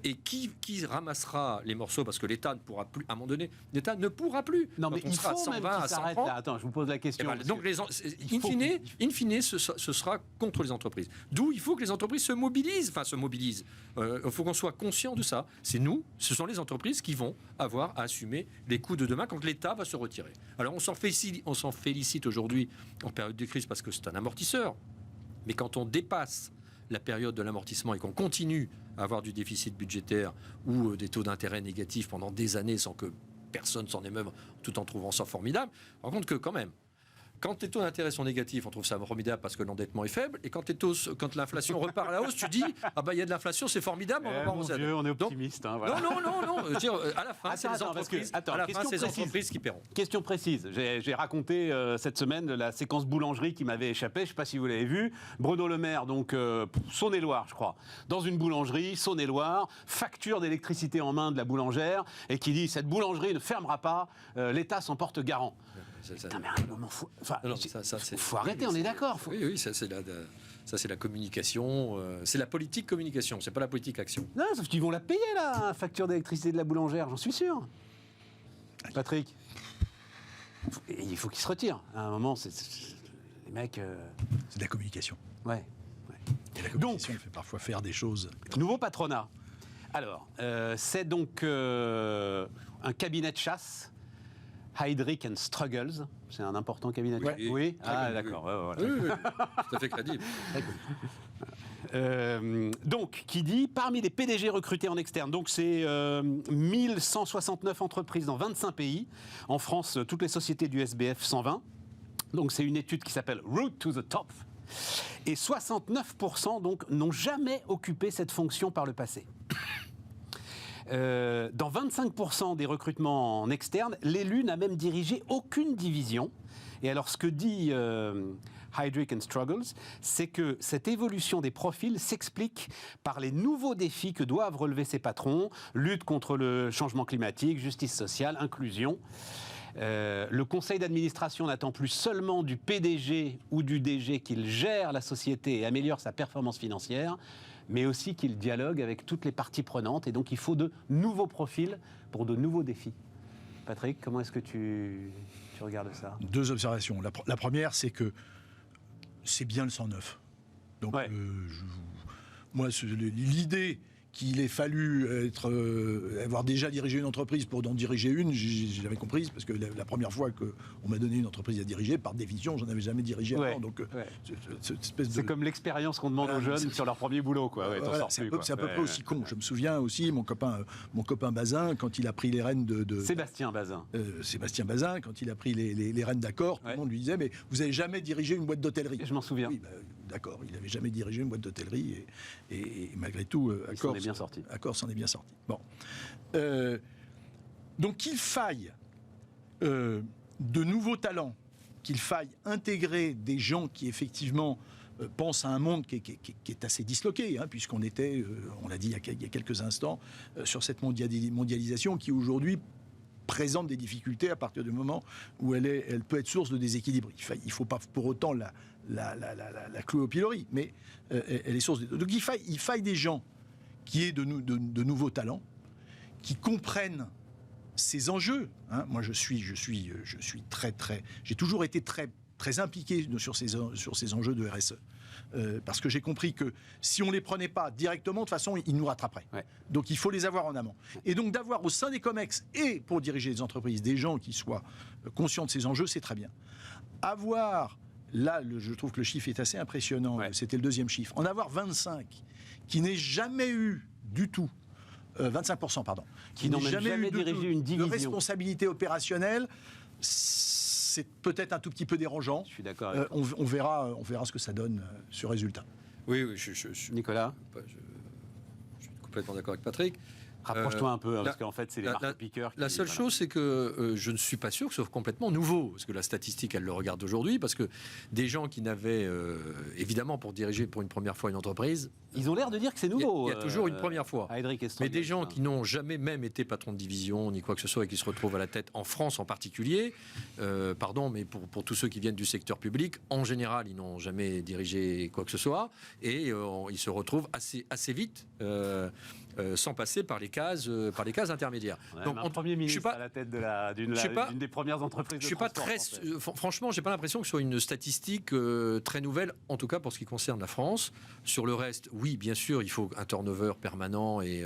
Et qui ramassera les morceaux, parce que l'État ne pourra plus, à un moment donné, l'État ne pourra plus. Non, mais il faut à 120, même qu'il s'arrête là. Attends, je vous pose la question. Ben, donc, in fine, ce sera contre les entreprises. D'où il faut que les entreprises se mobilisent. Il faut qu'on soit conscient de ça. C'est nous, ce sont les entreprises qui vont avoir à assumer les coûts de demain quand l'État va se retirer. Alors, on s'en félicite aujourd'hui en période de crise parce que c'est un amortisseur. Mais quand on dépasse la période de l'amortissement et qu'on continue à avoir du déficit budgétaire ou des taux d'intérêt négatifs pendant des années sans que personne s'en émeuve tout en trouvant ça formidable, on rend compte que quand même, quand les taux d'intérêt sont négatifs, on trouve ça formidable parce que l'endettement est faible. Et quand l'inflation repart à la hausse, tu dis ah bah il y a de l'inflation, c'est formidable. On est optimiste. Donc, voilà. Non. À la fin, c'est les entreprises qui paieront. Question précise. J'ai raconté cette semaine la séquence boulangerie qui m'avait échappé. Je ne sais pas si vous l'avez vu. Bruno Le Maire, donc Saône-et-Loire, je crois, dans une boulangerie, Saône-et-Loire, facture d'électricité en main de la boulangère et qui dit cette boulangerie ne fermera pas. L'État s'en porte garant. Putain, mais à un moment, faut arrêter, on est d'accord. Oui, ça c'est la communication, c'est la politique communication, c'est pas la politique action. Non, sauf qu'ils vont la payer, la facture d'électricité de la boulangère, j'en suis sûr. Patrick, il faut qu'ils se retirent. À un moment, les mecs... C'est de la communication. Ouais. Et la communication, elle fait parfois faire des choses... Nouveau patronat. Alors, c'est donc un cabinet de chasse... Heidrick & Struggles, c'est un important cabinet. Oui. Ah, d'accord. Oui, tout à fait crédible. Donc, qui dit, parmi les PDG recrutés en externe, donc c'est 1169 entreprises dans 25 pays. En France, toutes les sociétés du SBF 120. Donc, c'est une étude qui s'appelle Route to the Top. Et 69% donc n'ont jamais occupé cette fonction par le passé. Dans 25% des recrutements en externe, l'élu n'a même dirigé aucune division. Et alors, ce que dit Heidrick & Struggles, c'est que cette évolution des profils s'explique par les nouveaux défis que doivent relever ces patrons, lutte contre le changement climatique, justice sociale, inclusion. Le conseil d'administration n'attend plus seulement du PDG ou du DG qu'il gère la société et améliore sa performance financière, mais aussi qu'il dialogue avec toutes les parties prenantes. Et donc, il faut de nouveaux profils pour de nouveaux défis. Patrick, comment est-ce que tu regardes ça ? 2 observations. La première, c'est que c'est bien le 109. Donc, Ouais. Moi, l'idée qu'il ait fallu avoir déjà dirigé une entreprise pour en diriger une, je l'avais comprise, parce que la première fois qu'on m'a donné une entreprise à diriger, par définition, j'en avais jamais dirigé avant. Donc, cette espèce de... C'est comme l'expérience qu'on demande aux jeunes sur leur premier boulot, quoi. Ouais, Voilà, c'est à peu près aussi con. Je me souviens aussi, mon copain Bazin, quand il a pris les rênes de Sébastien Bazin. Sébastien Bazin, quand il a pris les rênes d'Accor, tout le monde lui disait, mais vous n'avez jamais dirigé une boîte d'hôtellerie. Je m'en souviens. Oui, d'accord, il n'avait jamais dirigé une boîte d'hôtellerie et malgré tout, Accor bien sorti. Accor s'en est bien sorti. Bon. Donc qu'il faille de nouveaux talents, qu'il faille intégrer des gens qui effectivement pensent à un monde qui est assez disloqué, hein, puisqu'on était, on l'a dit il y a quelques instants, sur cette mondialisation qui aujourd'hui présente des difficultés à partir du moment où elle peut être source de déséquilibre. Il ne faut pas pour autant la clouer au pilori, mais elle est source de... Donc il faille des gens qui aient de nouveaux talents, qui comprennent ces enjeux. Hein. Moi, je suis j'ai toujours été très impliqué sur ces enjeux de RSE. Parce que j'ai compris que si on ne les prenait pas directement, de toute façon, ils nous rattraperaient. Ouais. Donc il faut les avoir en amont. Et donc d'avoir au sein des COMEX et pour diriger les entreprises des gens qui soient conscients de ces enjeux, c'est très bien. Avoir, là, je trouve que le chiffre est assez impressionnant, c'était le 2e chiffre, en avoir 25 qui n'aient jamais eu du tout 25%, pardon, qui n'ont jamais dirigé une division de responsabilité opérationnelle, c'est peut-être un tout petit peu dérangeant. Je suis d'accord avec toi. On verra ce que ça donne sur résultat. Oui, Nicolas, je suis complètement d'accord avec Patrick. Rapproche-toi un peu, parce qu'en fait, c'est les marques-piqueurs. La seule chose, c'est que je ne suis pas sûr que ce soit complètement nouveau, parce que la statistique, elle le regarde aujourd'hui, parce que des gens qui n'avaient, évidemment, pour diriger pour une première fois une entreprise... Ils ont l'air de dire que c'est nouveau. Il y a toujours une première fois. Mais des gens qui n'ont jamais même été patron de division, ni quoi que ce soit, et qui se retrouvent à la tête, en France en particulier, mais pour tous ceux qui viennent du secteur public, en général, ils n'ont jamais dirigé quoi que ce soit, et ils se retrouvent assez vite... sans passer par les cases intermédiaires. Donc, un Premier ministre à la tête d'une des premières entreprises de transport. Franchement, j'ai pas l'impression que ce soit une statistique très nouvelle, en tout cas pour ce qui concerne la France. Sur le reste, oui, bien sûr, il faut un turnover permanent et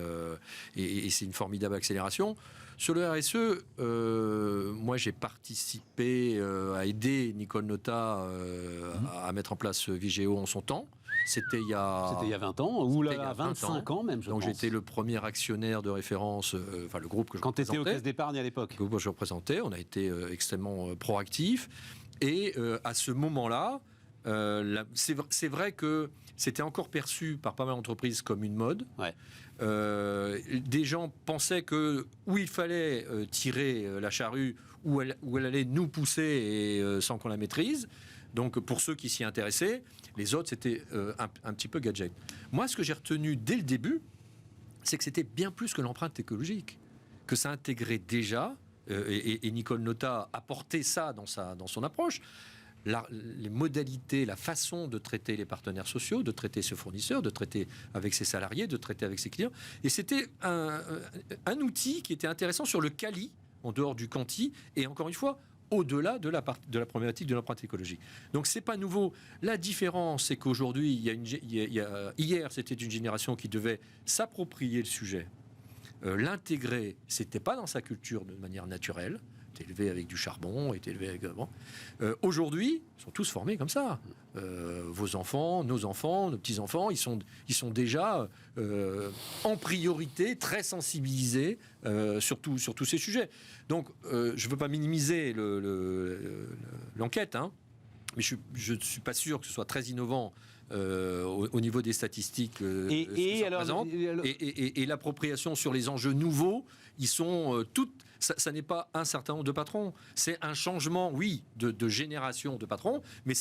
c'est une formidable accélération. Sur le RSE, moi j'ai participé à aider Nicole Notat à mettre en place Vigéo en son temps. C'était il y a 20 ans, ou là, 25 ans même, je pense. Donc j'étais le premier actionnaire de référence, le groupe que je représentais. Quand tu étais aux caisses d'épargne à l'époque. Le groupe que je représentais, on a été extrêmement proactifs. Et à ce moment-là, c'est vrai que c'était encore perçu par pas mal d'entreprises comme une mode. Ouais. Des gens pensaient que où il fallait tirer la charrue, où elle allait nous pousser sans qu'on la maîtrise. Donc pour ceux qui s'y intéressaient, les autres c'était un petit peu gadget. Moi, ce que j'ai retenu dès le début, c'est que c'était bien plus que l'empreinte écologique, que ça intégrait déjà, et Nicole Notat apportait ça dans son approche, les modalités, la façon de traiter les partenaires sociaux, de traiter ses fournisseurs, de traiter avec ses salariés, de traiter avec ses clients. Et c'était un outil qui était intéressant sur le quali, en dehors du quanti, et encore une fois, au-delà de la problématique de l'empreinte écologique. Donc c'est pas nouveau. La différence, c'est qu'aujourd'hui, hier, c'était une génération qui devait s'approprier le sujet, l'intégrer. C'était pas dans sa culture de manière naturelle. Était élevé avec du charbon, était élevé avec... aujourd'hui, ils sont tous formés comme ça. Vos enfants, nos petits-enfants, ils sont déjà en priorité très sensibilisés sur tous ces sujets. Donc, je ne veux pas minimiser l'enquête, hein, mais je ne suis pas sûr que ce soit très innovant au niveau des statistiques. Et l'appropriation sur les enjeux nouveaux, ils sont toutes. Ça n'est pas un certain nombre de patrons. C'est un changement, oui, de génération de patrons, mais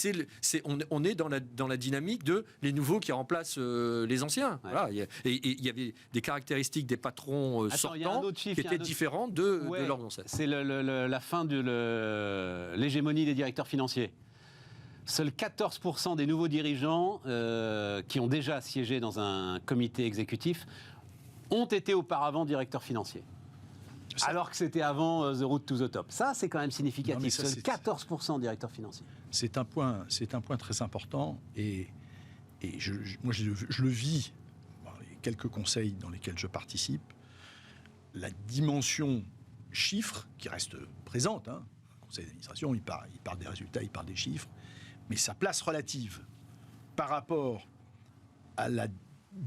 on est dans la dynamique de les nouveaux qui remplacent les anciens. Ouais. Voilà. Et il y avait des caractéristiques des patrons sortants qui étaient différentes de leurs ancêtres. C'est la fin de l'hégémonie des directeurs financiers. Seuls 14% des nouveaux dirigeants qui ont déjà siégé dans un comité exécutif ont été auparavant directeurs financiers. Alors que c'était avant The Road to the Top. Ça, c'est quand même significatif. Seuls 14% directeurs financiers. C'est un point très important. Et moi, je le vis dans les quelques conseils dans lesquels je participe. La dimension chiffres qui reste présente. Le conseil d'administration, il parle des résultats, il parle des chiffres. Mais sa place relative par rapport à la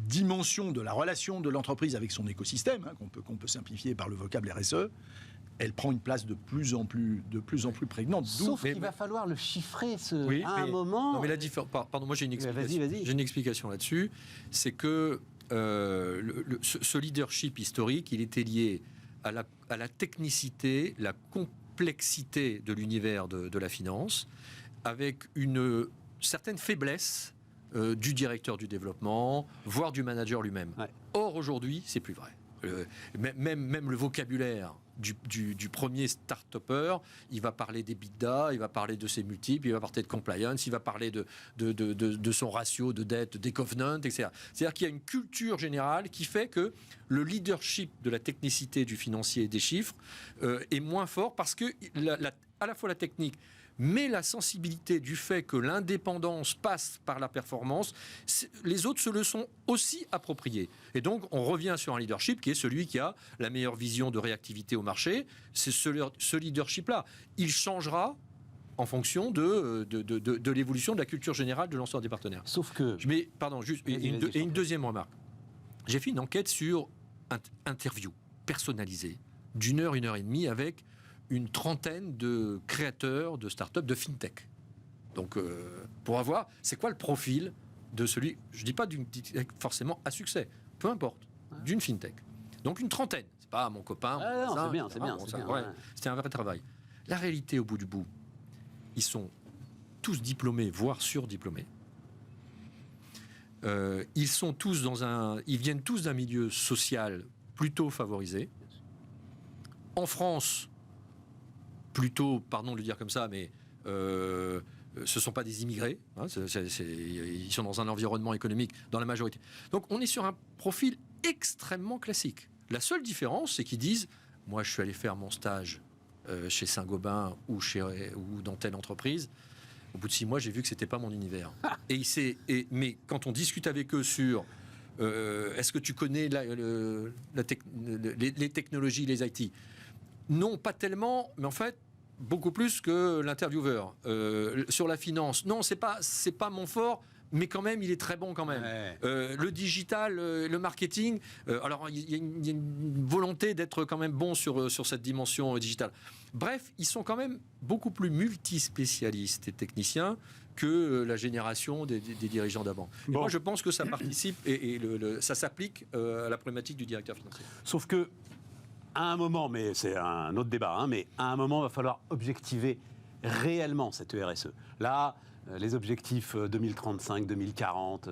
dimension de la relation de l'entreprise avec son écosystème, qu'on peut simplifier par le vocable RSE, elle prend une place de plus en plus prégnante. Sauf qu'il va falloir le chiffrer à un moment. Non, mais la différence. Pardon, moi j'ai une explication. Vas-y. J'ai une explication là-dessus. C'est que ce leadership historique, il était lié à la technicité, la complexité de l'univers de la finance, avec une certaine faiblesse du directeur du développement, voire du manager lui-même. Ouais. Or, aujourd'hui, c'est plus vrai. Même le vocabulaire du premier start-upper, il va parler d'EBITDA, il va parler de ses multiples, il va parler de compliance, il va parler de son ratio de dette, des covenants, etc. C'est-à-dire qu'il y a une culture générale qui fait que le leadership de la technicité du financier et des chiffres est moins fort parce que à la fois la technique, mais la sensibilité du fait que l'indépendance passe par la performance, les autres se le sont aussi appropriés. Et donc, on revient sur un leadership qui est celui qui a la meilleure vision de réactivité au marché. C'est ce leadership-là. Il changera en fonction de l'évolution de la culture générale de l'ensemble des partenaires. Sauf que... une deuxième remarque. J'ai fait une enquête sur interview personnalisée d'1 heure, 1 heure et demie avec une trentaine de créateurs de start-up, de fintech. Donc, pour avoir, c'est quoi le profil de celui, je ne dis pas d'une forcément à succès, peu importe, d'une fintech. Donc, une trentaine. C'est pas mon copain. Non, c'est bien. C'était un vrai travail. La réalité, au bout du bout, ils sont tous diplômés, voire surdiplômés. Ils viennent tous d'un milieu social plutôt favorisé. En France, plutôt, pardon de le dire comme ça, mais ce ne sont pas des immigrés. Ils sont dans un environnement économique dans la majorité. Donc on est sur un profil extrêmement classique. La seule différence, c'est qu'ils disent « Moi, je suis allé faire mon stage chez Saint-Gobain ou dans telle entreprise. Au bout de 6 mois, j'ai vu que ce n'était pas mon univers. » Mais quand on discute avec eux sur est-ce que tu connais les technologies, les IT ? Non, pas tellement, mais en fait, beaucoup plus que l'intervieweur. Sur la finance, non, c'est pas mon fort, mais quand même, il est très bon quand même. Ouais. Le digital, le marketing, alors il y a une volonté d'être quand même bon sur cette dimension digitale. Bref, ils sont quand même beaucoup plus multispécialistes et techniciens que la génération des dirigeants d'avant. Bon. Moi, je pense que ça participe et ça s'applique à la problématique du directeur financier. Sauf que à un moment, mais c'est un autre débat, mais à un moment, il va falloir objectiver réellement cette RSE. Là, les objectifs 2035, 2040,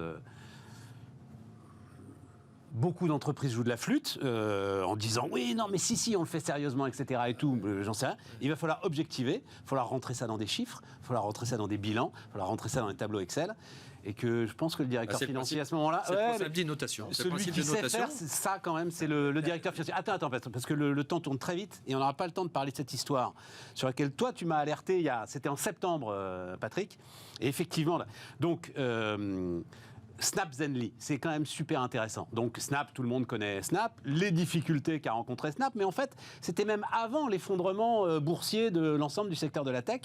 beaucoup d'entreprises jouent de la flûte en disant « Oui, non, mais si, on le fait sérieusement, etc. » et tout, j'en sais rien. Il va falloir objectiver, il va falloir rentrer ça dans des chiffres, il va falloir rentrer ça dans des bilans, il va falloir rentrer ça dans des tableaux Excel. Et que je pense que le directeur financier à ce moment-là... C'est le principe de notation. Celui qui sait faire, c'est ça quand même, c'est le directeur financier. Attends, parce que le temps tourne très vite et on n'aura pas le temps de parler de cette histoire sur laquelle toi tu m'as alerté, c'était en septembre, Patrick. Et effectivement, là, donc... Snap Zenly, c'est quand même super intéressant. Donc Snap, tout le monde connaît Snap, les difficultés qu'a rencontré Snap, mais en fait, c'était même avant l'effondrement boursier de l'ensemble du secteur de la tech,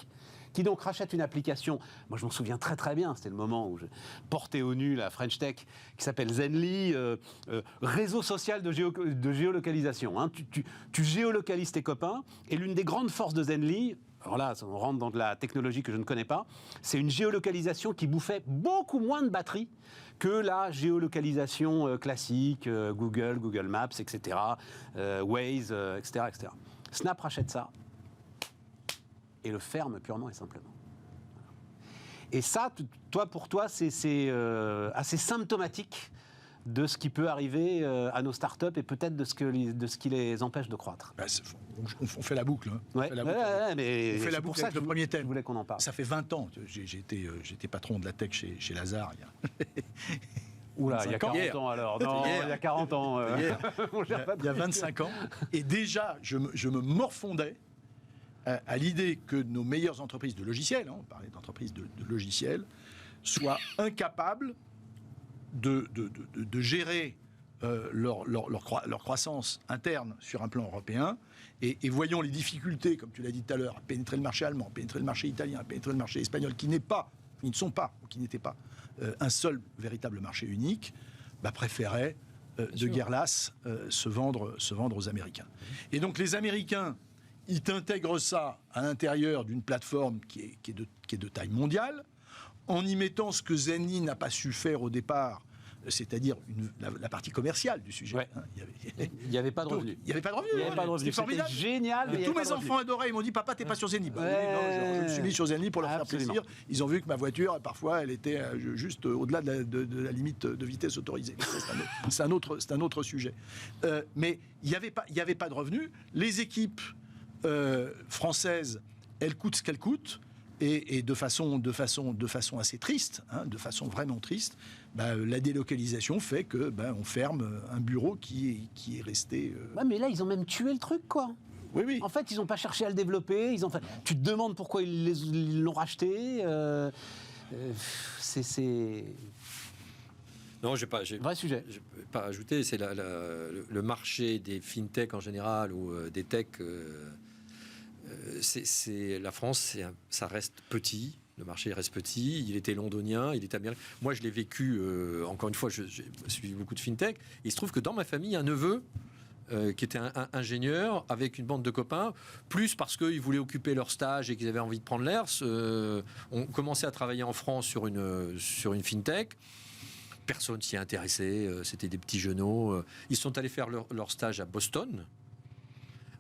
qui donc rachète une application. Moi, je m'en souviens très très bien, c'était le moment où je portais au nu la French Tech, qui s'appelle Zenly, réseau social de géolocalisation. Hein. Tu géolocalises tes copains, et l'une des grandes forces de Zenly, alors là, on rentre dans de la technologie que je ne connais pas, c'est une géolocalisation qui bouffait beaucoup moins de batterie que la géolocalisation classique, Google Maps, etc., Waze, etc., etc. Snap rachète ça et le ferme purement et simplement. Et ça, pour toi, c'est assez symptomatique de ce qui peut arriver à nos startups et peut-être de ce qui les empêche de croître. Ben, on fait la boucle. Hein. Ouais, mais on fait la pour boucle ça avec que le premier thème. Je voulais qu'on en parle. Ça fait 20 ans. J'étais patron de la tech chez Lazare. Oula, il y a 40 ans alors. Non, il y a 40 ans. Il y a 25 ans. Et déjà, je me morfondais à l'idée que nos meilleures entreprises de logiciels, on parlait d'entreprises de logiciels, soient incapables de gérer leur croissance interne sur un plan européen et voyons les difficultés, comme tu l'as dit tout à l'heure, à pénétrer le marché allemand, à pénétrer le marché italien, à pénétrer le marché espagnol, qui n'étaient pas un seul véritable marché unique, préféraient de guerre lasse se vendre aux Américains. Et donc les Américains, ils t'intègrent ça à l'intérieur d'une plateforme qui est de taille mondiale, en y mettant ce que Zenly n'a pas su faire au départ, c'est-à-dire la partie commerciale du sujet. Ouais. Hein, il n'y avait pas de revenus. Il n'y avait pas de revenus. C'était formidable. Génial. Tous mes enfants adoraient. Ils m'ont dit, papa, t'es pas sur Zenly. Oui, non, je me suis mis sur Zenly pour leur faire plaisir. Ils ont vu que ma voiture, parfois, elle était juste au-delà de la limite de vitesse autorisée. C'est un autre sujet. Mais il n'y avait pas de revenus. Les équipes françaises, elles coûtent ce qu'elles coûtent. Et de façon assez triste, de façon vraiment triste, la délocalisation fait que on ferme un bureau qui est resté. Mais là, ils ont même tué le truc, quoi. Oui. En fait, ils n'ont pas cherché à le développer. Tu te demandes pourquoi ils l'ont racheté. C'est. Non, vrai sujet. Je ne peux pas ajouter. C'est le marché des fintech en général ou des techs. La France, ça reste petit. Le marché reste petit. Il était londonien, il était américain. Moi, je l'ai vécu. Encore une fois, j'ai suivi beaucoup de fintech. Il se trouve que dans ma famille, il y a un neveu qui était un ingénieur avec une bande de copains, plus parce qu'ils voulaient occuper leur stage et qu'ils avaient envie de prendre l'air. On commençait à travailler en France sur une fintech. Personne s'y intéressait. C'était des petits genoux. Ils sont allés faire leur stage à Boston.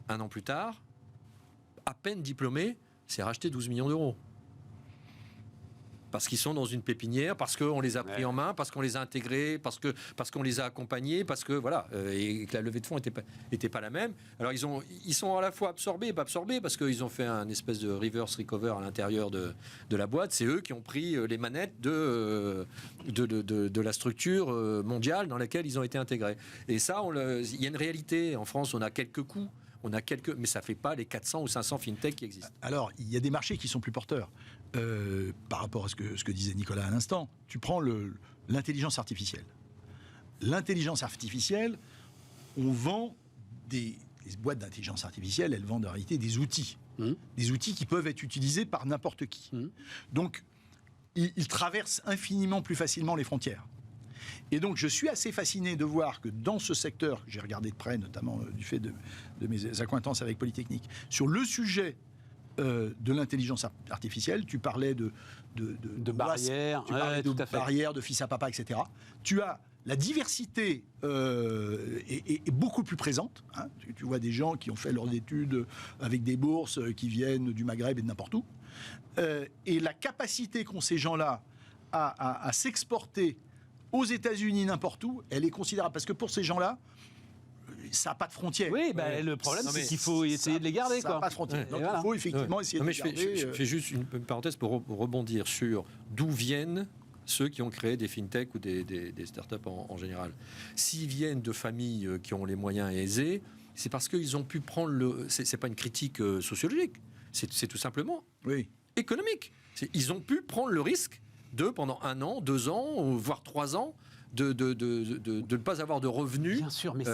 Un an plus tard, à peine diplômés, c'est racheté 12 millions d'euros. Parce qu'ils sont dans une pépinière, parce qu'on les a pris en main, parce qu'on les a intégrés, parce qu'on les a accompagnés, parce que voilà, et que la levée de fonds était pas la même. Alors ils sont à la fois absorbés et pas absorbés, parce qu'ils ont fait un espèce de reverse recover à l'intérieur de la boîte. C'est eux qui ont pris les manettes de la structure mondiale dans laquelle ils ont été intégrés. Et ça, il y a une réalité. En France, on a quelques coûts. Mais ça ne fait pas les 400 ou 500 fintech qui existent. Alors, il y a des marchés qui sont plus porteurs. Par rapport à ce que disait Nicolas à l'instant, tu prends l'intelligence artificielle. L'intelligence artificielle, on vend les boîtes d'intelligence artificielle, elles vendent en réalité des outils. Des outils qui peuvent être utilisés par n'importe qui. Donc, ils traversent infiniment plus facilement les frontières. Et donc, je suis assez fasciné de voir que dans ce secteur, que j'ai regardé de près, notamment du fait de mes accointances avec Polytechnique, sur le sujet de l'intelligence artificielle, tu parlais de barrières, barrières, de fils à papa, etc. Tu as la diversité est beaucoup plus présente. Hein. Tu vois des gens qui ont fait leurs études avec des bourses qui viennent du Maghreb et de n'importe où. Et la capacité qu'ont ces gens-là à s'exporter aux États-Unis, n'importe où, elle est considérable. Parce que pour ces gens-là, ça n'a pas de frontières. Oui, le problème, c'est qu'il faut essayer de les garder. Ça n'a pas de frontières. Donc, il faut effectivement essayer de les garder. Je fais juste une parenthèse pour rebondir sur d'où viennent ceux qui ont créé des fintech ou des startups en général. S'ils viennent de familles qui ont les moyens aisés, c'est parce qu'ils ont pu prendre c'est pas une critique sociologique, c'est tout simplement économique. Ils ont pu prendre le risque pendant 1 an, 2 ans, voire 3 ans, de ne pas avoir de revenus. Bien sûr, mais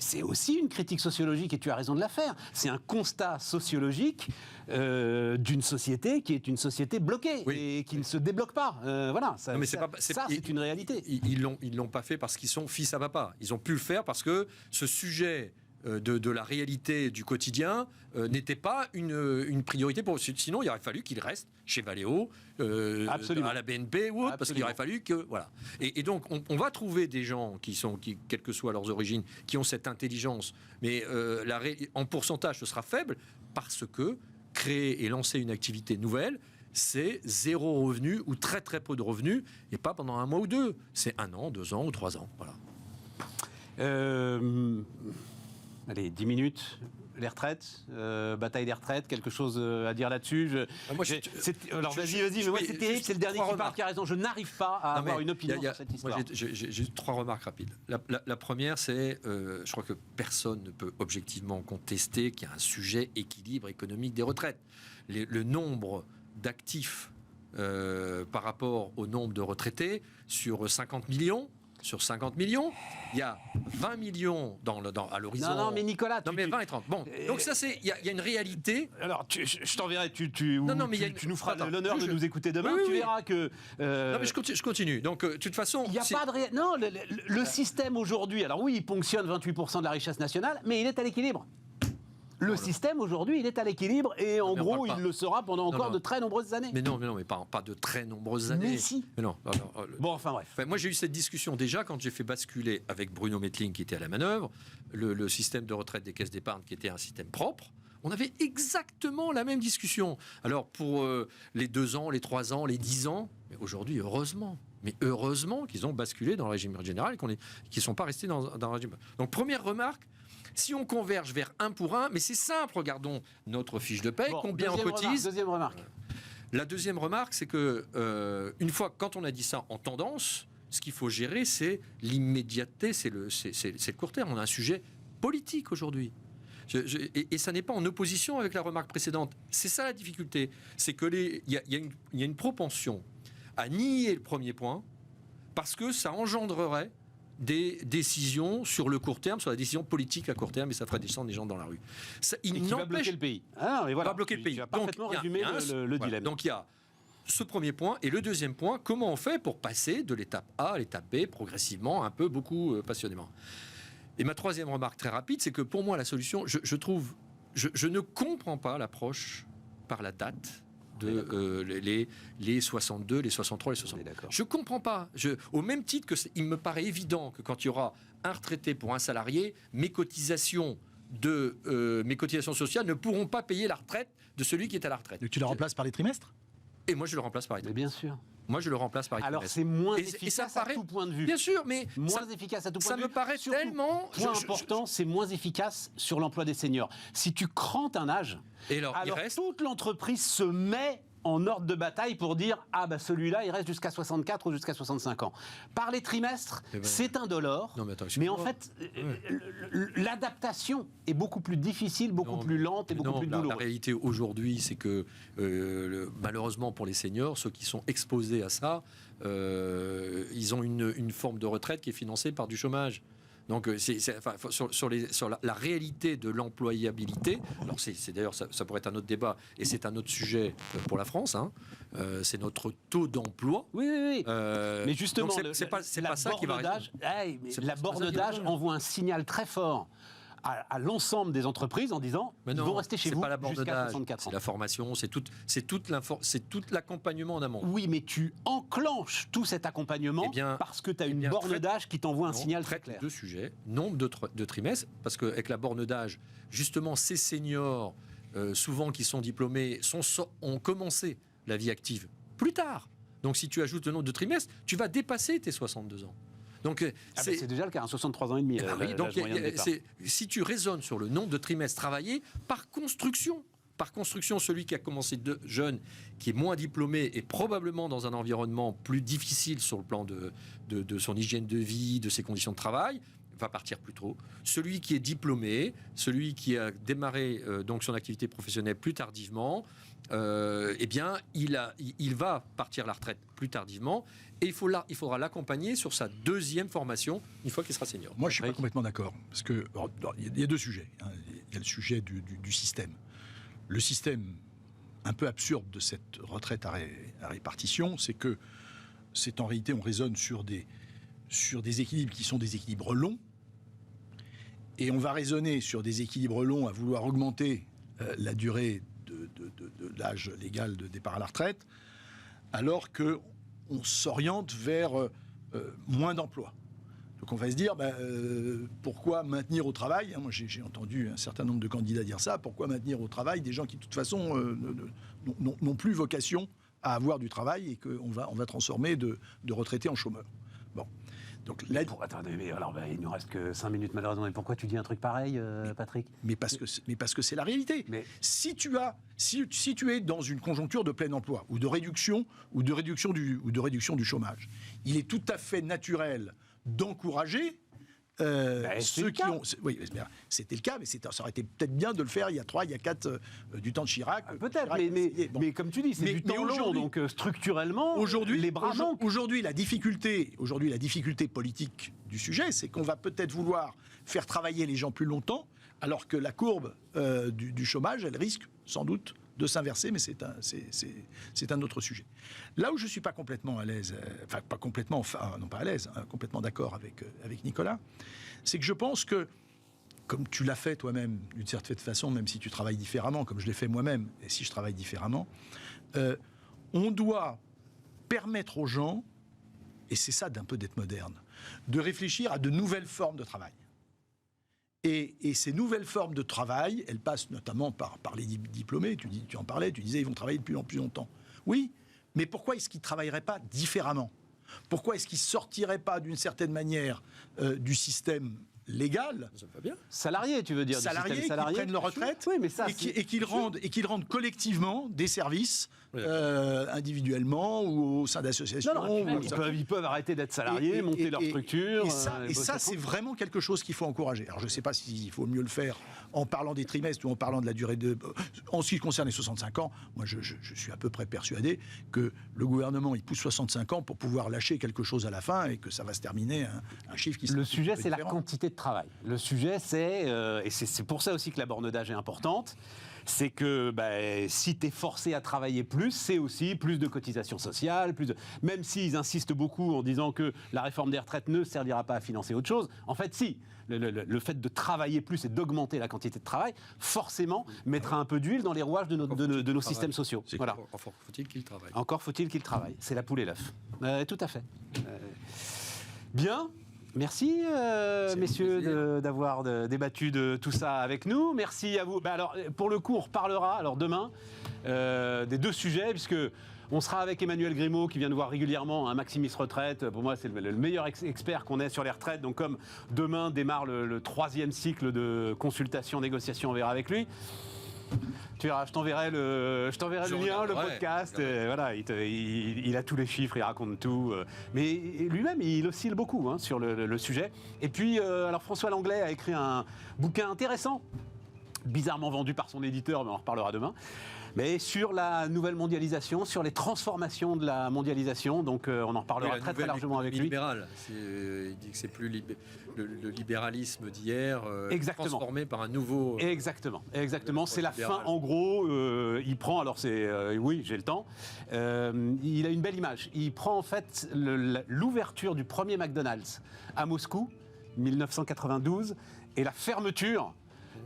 c'est aussi une critique sociologique, et tu as raison de la faire. C'est un constat sociologique d'une société qui est une société bloquée et qui ne se débloque pas. C'est une réalité. Ils l'ont pas fait parce qu'ils sont fils à papa. Ils ont pu le faire parce que ce sujet de la réalité du quotidien n'était pas une priorité pour eux. Sinon, il aurait fallu qu'il reste chez Valeo, à la BNP ou autre, parce qu'il aurait fallu que... Voilà. Et donc, on va trouver des gens qui, quelles que soient leurs origines, qui ont cette intelligence, mais en pourcentage, ce sera faible, parce que créer et lancer une activité nouvelle, c'est 0 revenu ou très très peu de revenus, et pas pendant 1 mois ou 2. C'est 1 an, 2 ans ou 3 ans. Voilà. Allez, 10 minutes. Les retraites, bataille des retraites, quelque chose à dire là-dessus. Alors vas-y, mais moi c'est terrible, c'est le dernier qui parle qui a raison. Je n'arrive pas à avoir une opinion sur cette histoire. Moi, j'ai 3 remarques rapides. La première, c'est, je crois que personne ne peut objectivement contester qu'il y a un sujet équilibre économique des retraites. Le nombre d'actifs par rapport au nombre de retraités sur 50 millions. Sur 50 millions, il y a 20 millions à l'horizon. Non, mais Nicolas... Non, mais 20 et 30. Bon, donc ça, il y a une réalité... Alors, je t'enverrai, tu nous feras l'honneur de nous écouter demain, tu verras que... Non, mais je continue. Donc, de toute façon... Il n'y a pas de... Non, le système aujourd'hui, alors oui, il ponctionne 28% de la richesse nationale, mais il est à l'équilibre. Le système aujourd'hui, il est à l'équilibre et en gros, il le sera pendant encore de très nombreuses années. Mais non, mais pas de très nombreuses années. Mais si. Mais non. Bon, enfin bref. Moi, j'ai eu cette discussion déjà quand j'ai fait basculer avec Bruno Mettling qui était à la manœuvre le système de retraite des caisses d'épargne qui était un système propre. On avait exactement la même discussion. Alors pour les 2 ans, les 3 ans, les 10 ans, mais aujourd'hui, heureusement. Mais heureusement qu'ils ont basculé dans le régime général et qu'ils ne sont pas restés dans le régime. Donc première remarque. Si on converge vers 1 pour 1, mais c'est simple, regardons notre fiche de paie, combien on cotise. Deuxième remarque. La deuxième remarque, c'est que une fois, quand on a dit ça en tendance, ce qu'il faut gérer, c'est l'immédiateté, c'est le court terme. On a un sujet politique aujourd'hui. Et ça n'est pas en opposition avec la remarque précédente. C'est ça la difficulté. C'est qu'il y a une propension à nier le premier point parce que ça engendrerait des décisions sur le court terme, sur la décision politique à court terme, et ça ferait descendre les gens dans la rue. Il va bloquer le pays. Ah, mais voilà. Va bloquer le pays. Tu as parfaitement résumé le dilemme. Donc il y a ce premier point, et le deuxième point, comment on fait pour passer de l'étape A à l'étape B progressivement, un peu, beaucoup, passionnément. Et ma troisième remarque très rapide, c'est que pour moi la solution, je ne comprends pas l'approche par la date de les 62, les 63, les 60. Je ne comprends pas. Au même titre que il me paraît évident que quand il y aura un retraité pour un salarié, mes cotisations sociales ne pourront pas payer la retraite de celui qui est à la retraite. Et tu la remplaces par les trimestres ? Et moi, je le remplace par les trimestres. Mais bien sûr. Moi, je le remplace par les Alors, trimestres. c'est moins efficace à tout point de vue. Bien sûr, mais... Moins efficace à tout point de vue. Ça me paraît surtout, tellement... Point important, c'est moins efficace sur l'emploi des seniors. Si tu crantes un âge, alors toute l'entreprise se met en ordre de bataille pour dire « Ah, bah celui-là, il reste jusqu'à 64 ou jusqu'à 65 ans ». Par les trimestres, c'est indolore, mais en fait, l'adaptation est beaucoup plus difficile, beaucoup plus lente et beaucoup plus douloureuse. La réalité aujourd'hui, c'est que malheureusement pour les seniors, ceux qui sont exposés à ça, ils ont une forme de retraite qui est financée par du chômage. Donc, sur la réalité de l'employabilité, alors d'ailleurs, ça pourrait être un autre débat, et c'est un autre sujet pour la France, hein, c'est notre taux d'emploi. Oui. Mais justement, c'est pas ça qui va arriver. La borne d'âge envoie un signal très fort à l'ensemble des entreprises en disant ils vont rester chez vous jusqu'à 64 ans. C'est la formation, c'est tout l'accompagnement en amont. Oui, mais tu enclenches tout cet accompagnement parce que tu as une borne d'âge qui t'envoie un signal très clair. Deux sujets, nombre de trimestres, parce qu'avec la borne d'âge, justement, ces seniors, souvent qui sont diplômés, ont commencé la vie active plus tard. Donc si tu ajoutes le nombre de trimestres, tu vas dépasser tes 62 ans. Donc, c'est déjà le cas, 63 ans et demi. Donc, si tu raisonnes sur le nombre de trimestres travaillés, par construction, celui qui a commencé jeune, qui est moins diplômé, est probablement dans un environnement plus difficile sur le plan de son hygiène de vie, de ses conditions de travail, va partir plus tôt. Celui qui est diplômé, celui qui a démarré donc son activité professionnelle plus tardivement, il va partir à la retraite plus tardivement. Et il faudra l'accompagner sur sa deuxième formation une fois qu'il sera senior. Moi, je ne suis pas complètement d'accord. Parce qu'il y a deux sujets. Il y a le sujet du système. Le système un peu absurde de cette retraite à répartition, c'est que en réalité, on raisonne sur des équilibres qui sont des équilibres longs. Et on va raisonner sur des équilibres longs à vouloir augmenter la durée de l'âge légal de départ à la retraite, alors qu'on s'oriente vers moins d'emplois. Donc on va se dire, pourquoi maintenir au travail, moi j'ai entendu un certain nombre de candidats dire ça, pourquoi maintenir au travail des gens qui de toute façon n'ont plus vocation à avoir du travail et qu'on va transformer de retraités en chômeurs. Bon. Donc là, Attendez, mais alors il nous reste que 5 minutes malheureusement. Mais pourquoi tu dis un truc pareil, Patrick ? mais parce que c'est la réalité. Mais si tu es dans une conjoncture de plein emploi ou de réduction du chômage, il est tout à fait naturel d'encourager ceux qui ont... Oui, c'était le cas, mais ça aurait été peut-être bien de le faire il y a 3, il y a 4 du temps de Chirac. Peut-être, mais comme tu dis, c'est du temps long, donc structurellement, les bras manquent. Aujourd'hui, la difficulté politique du sujet, c'est qu'on va peut-être vouloir faire travailler les gens plus longtemps, alors que la courbe du chômage, elle risque sans doute de s'inverser, mais c'est un autre sujet. Là où je ne suis pas complètement à l'aise, complètement d'accord avec Nicolas, c'est que je pense que, comme tu l'as fait toi-même, d'une certaine façon, même si tu travailles différemment, comme je l'ai fait moi-même, et si je travaille différemment, on doit permettre aux gens, et c'est ça d'un peu d'être moderne, de réfléchir à de nouvelles formes de travail. Et ces nouvelles formes de travail, elles passent notamment par les diplômés. Tu en parlais, tu disais ils vont travailler de plus longtemps. Oui, mais pourquoi est-ce qu'ils ne travailleraient pas différemment ? Pourquoi est-ce qu'ils ne sortiraient pas d'une certaine manière du système légal ? Ça va bien. Salariés, tu veux dire, salariés qui prennent leur retraite, oui, mais ça, et qu'ils rendent collectivement des services individuellement ou au sein d'associations. Ils peuvent arrêter d'être salariés, monter leur structure. Et ça, c'est vraiment quelque chose qu'il faut encourager. Alors, je ne sais pas s'il faut mieux le faire en parlant des trimestres ou en parlant de la durée de... En ce qui concerne les 65 ans, moi, je suis à peu près persuadé que le gouvernement, il pousse 65 ans pour pouvoir lâcher quelque chose à la fin et que ça va se terminer un chiffre qui sera... Le sujet, c'est la quantité de travail. Le sujet, c'est... et c'est pour ça aussi que la borne d'âge est importante. C'est que si tu es forcé à travailler plus, c'est aussi plus de cotisations sociales, même s'ils insistent beaucoup en disant que la réforme des retraites ne servira pas à financer autre chose, en fait si, le fait de travailler plus et d'augmenter la quantité de travail, forcément mettra un peu d'huile dans les rouages de nos systèmes sociaux. Voilà. Encore faut-il qu'il travaille. Encore faut-il qu'il travaille, c'est la poule et l'œuf. Tout à fait. Bien. Merci, messieurs, d'avoir débattu de tout ça avec nous. Merci à vous. Alors, pour le coup, on reparlera demain des deux sujets, puisque on sera avec Emmanuel Grimaud, qui vient nous voir régulièrement, un Maximis Retraite. Pour moi, c'est le meilleur expert qu'on ait sur les retraites. Donc, comme demain démarre le 3e cycle de consultation, négociation, on verra avec lui. Tu verras, je t'enverrai le lien, le podcast. Voilà, il a tous les chiffres, il raconte tout. Mais lui-même, il oscille beaucoup sur le sujet. Et puis, alors François Langlais a écrit un bouquin intéressant, bizarrement vendu par son éditeur, mais on en reparlera demain. Mais sur la nouvelle mondialisation, sur les transformations de la mondialisation. Donc, on en reparlera très largement avec lui. Libéral. Il dit que c'est plus le libéralisme d'hier transformé par un nouveau... Exactement. C'est la fin, en gros. Il prend, alors c'est... oui, j'ai le temps. Il a une belle image. Il prend en fait l'ouverture du premier McDonald's à Moscou, 1992, et la fermeture...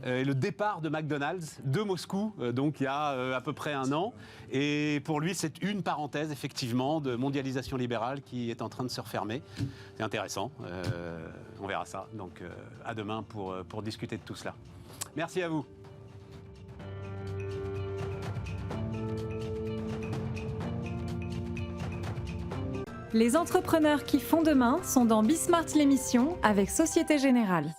et le départ de McDonald's de Moscou, donc il y a à peu près un an. Et pour lui, c'est une parenthèse, effectivement, de mondialisation libérale qui est en train de se refermer. C'est intéressant, on verra ça. Donc à demain pour discuter de tout cela. Merci à vous. Les entrepreneurs qui font demain sont dans Bismart l'émission avec Société Générale.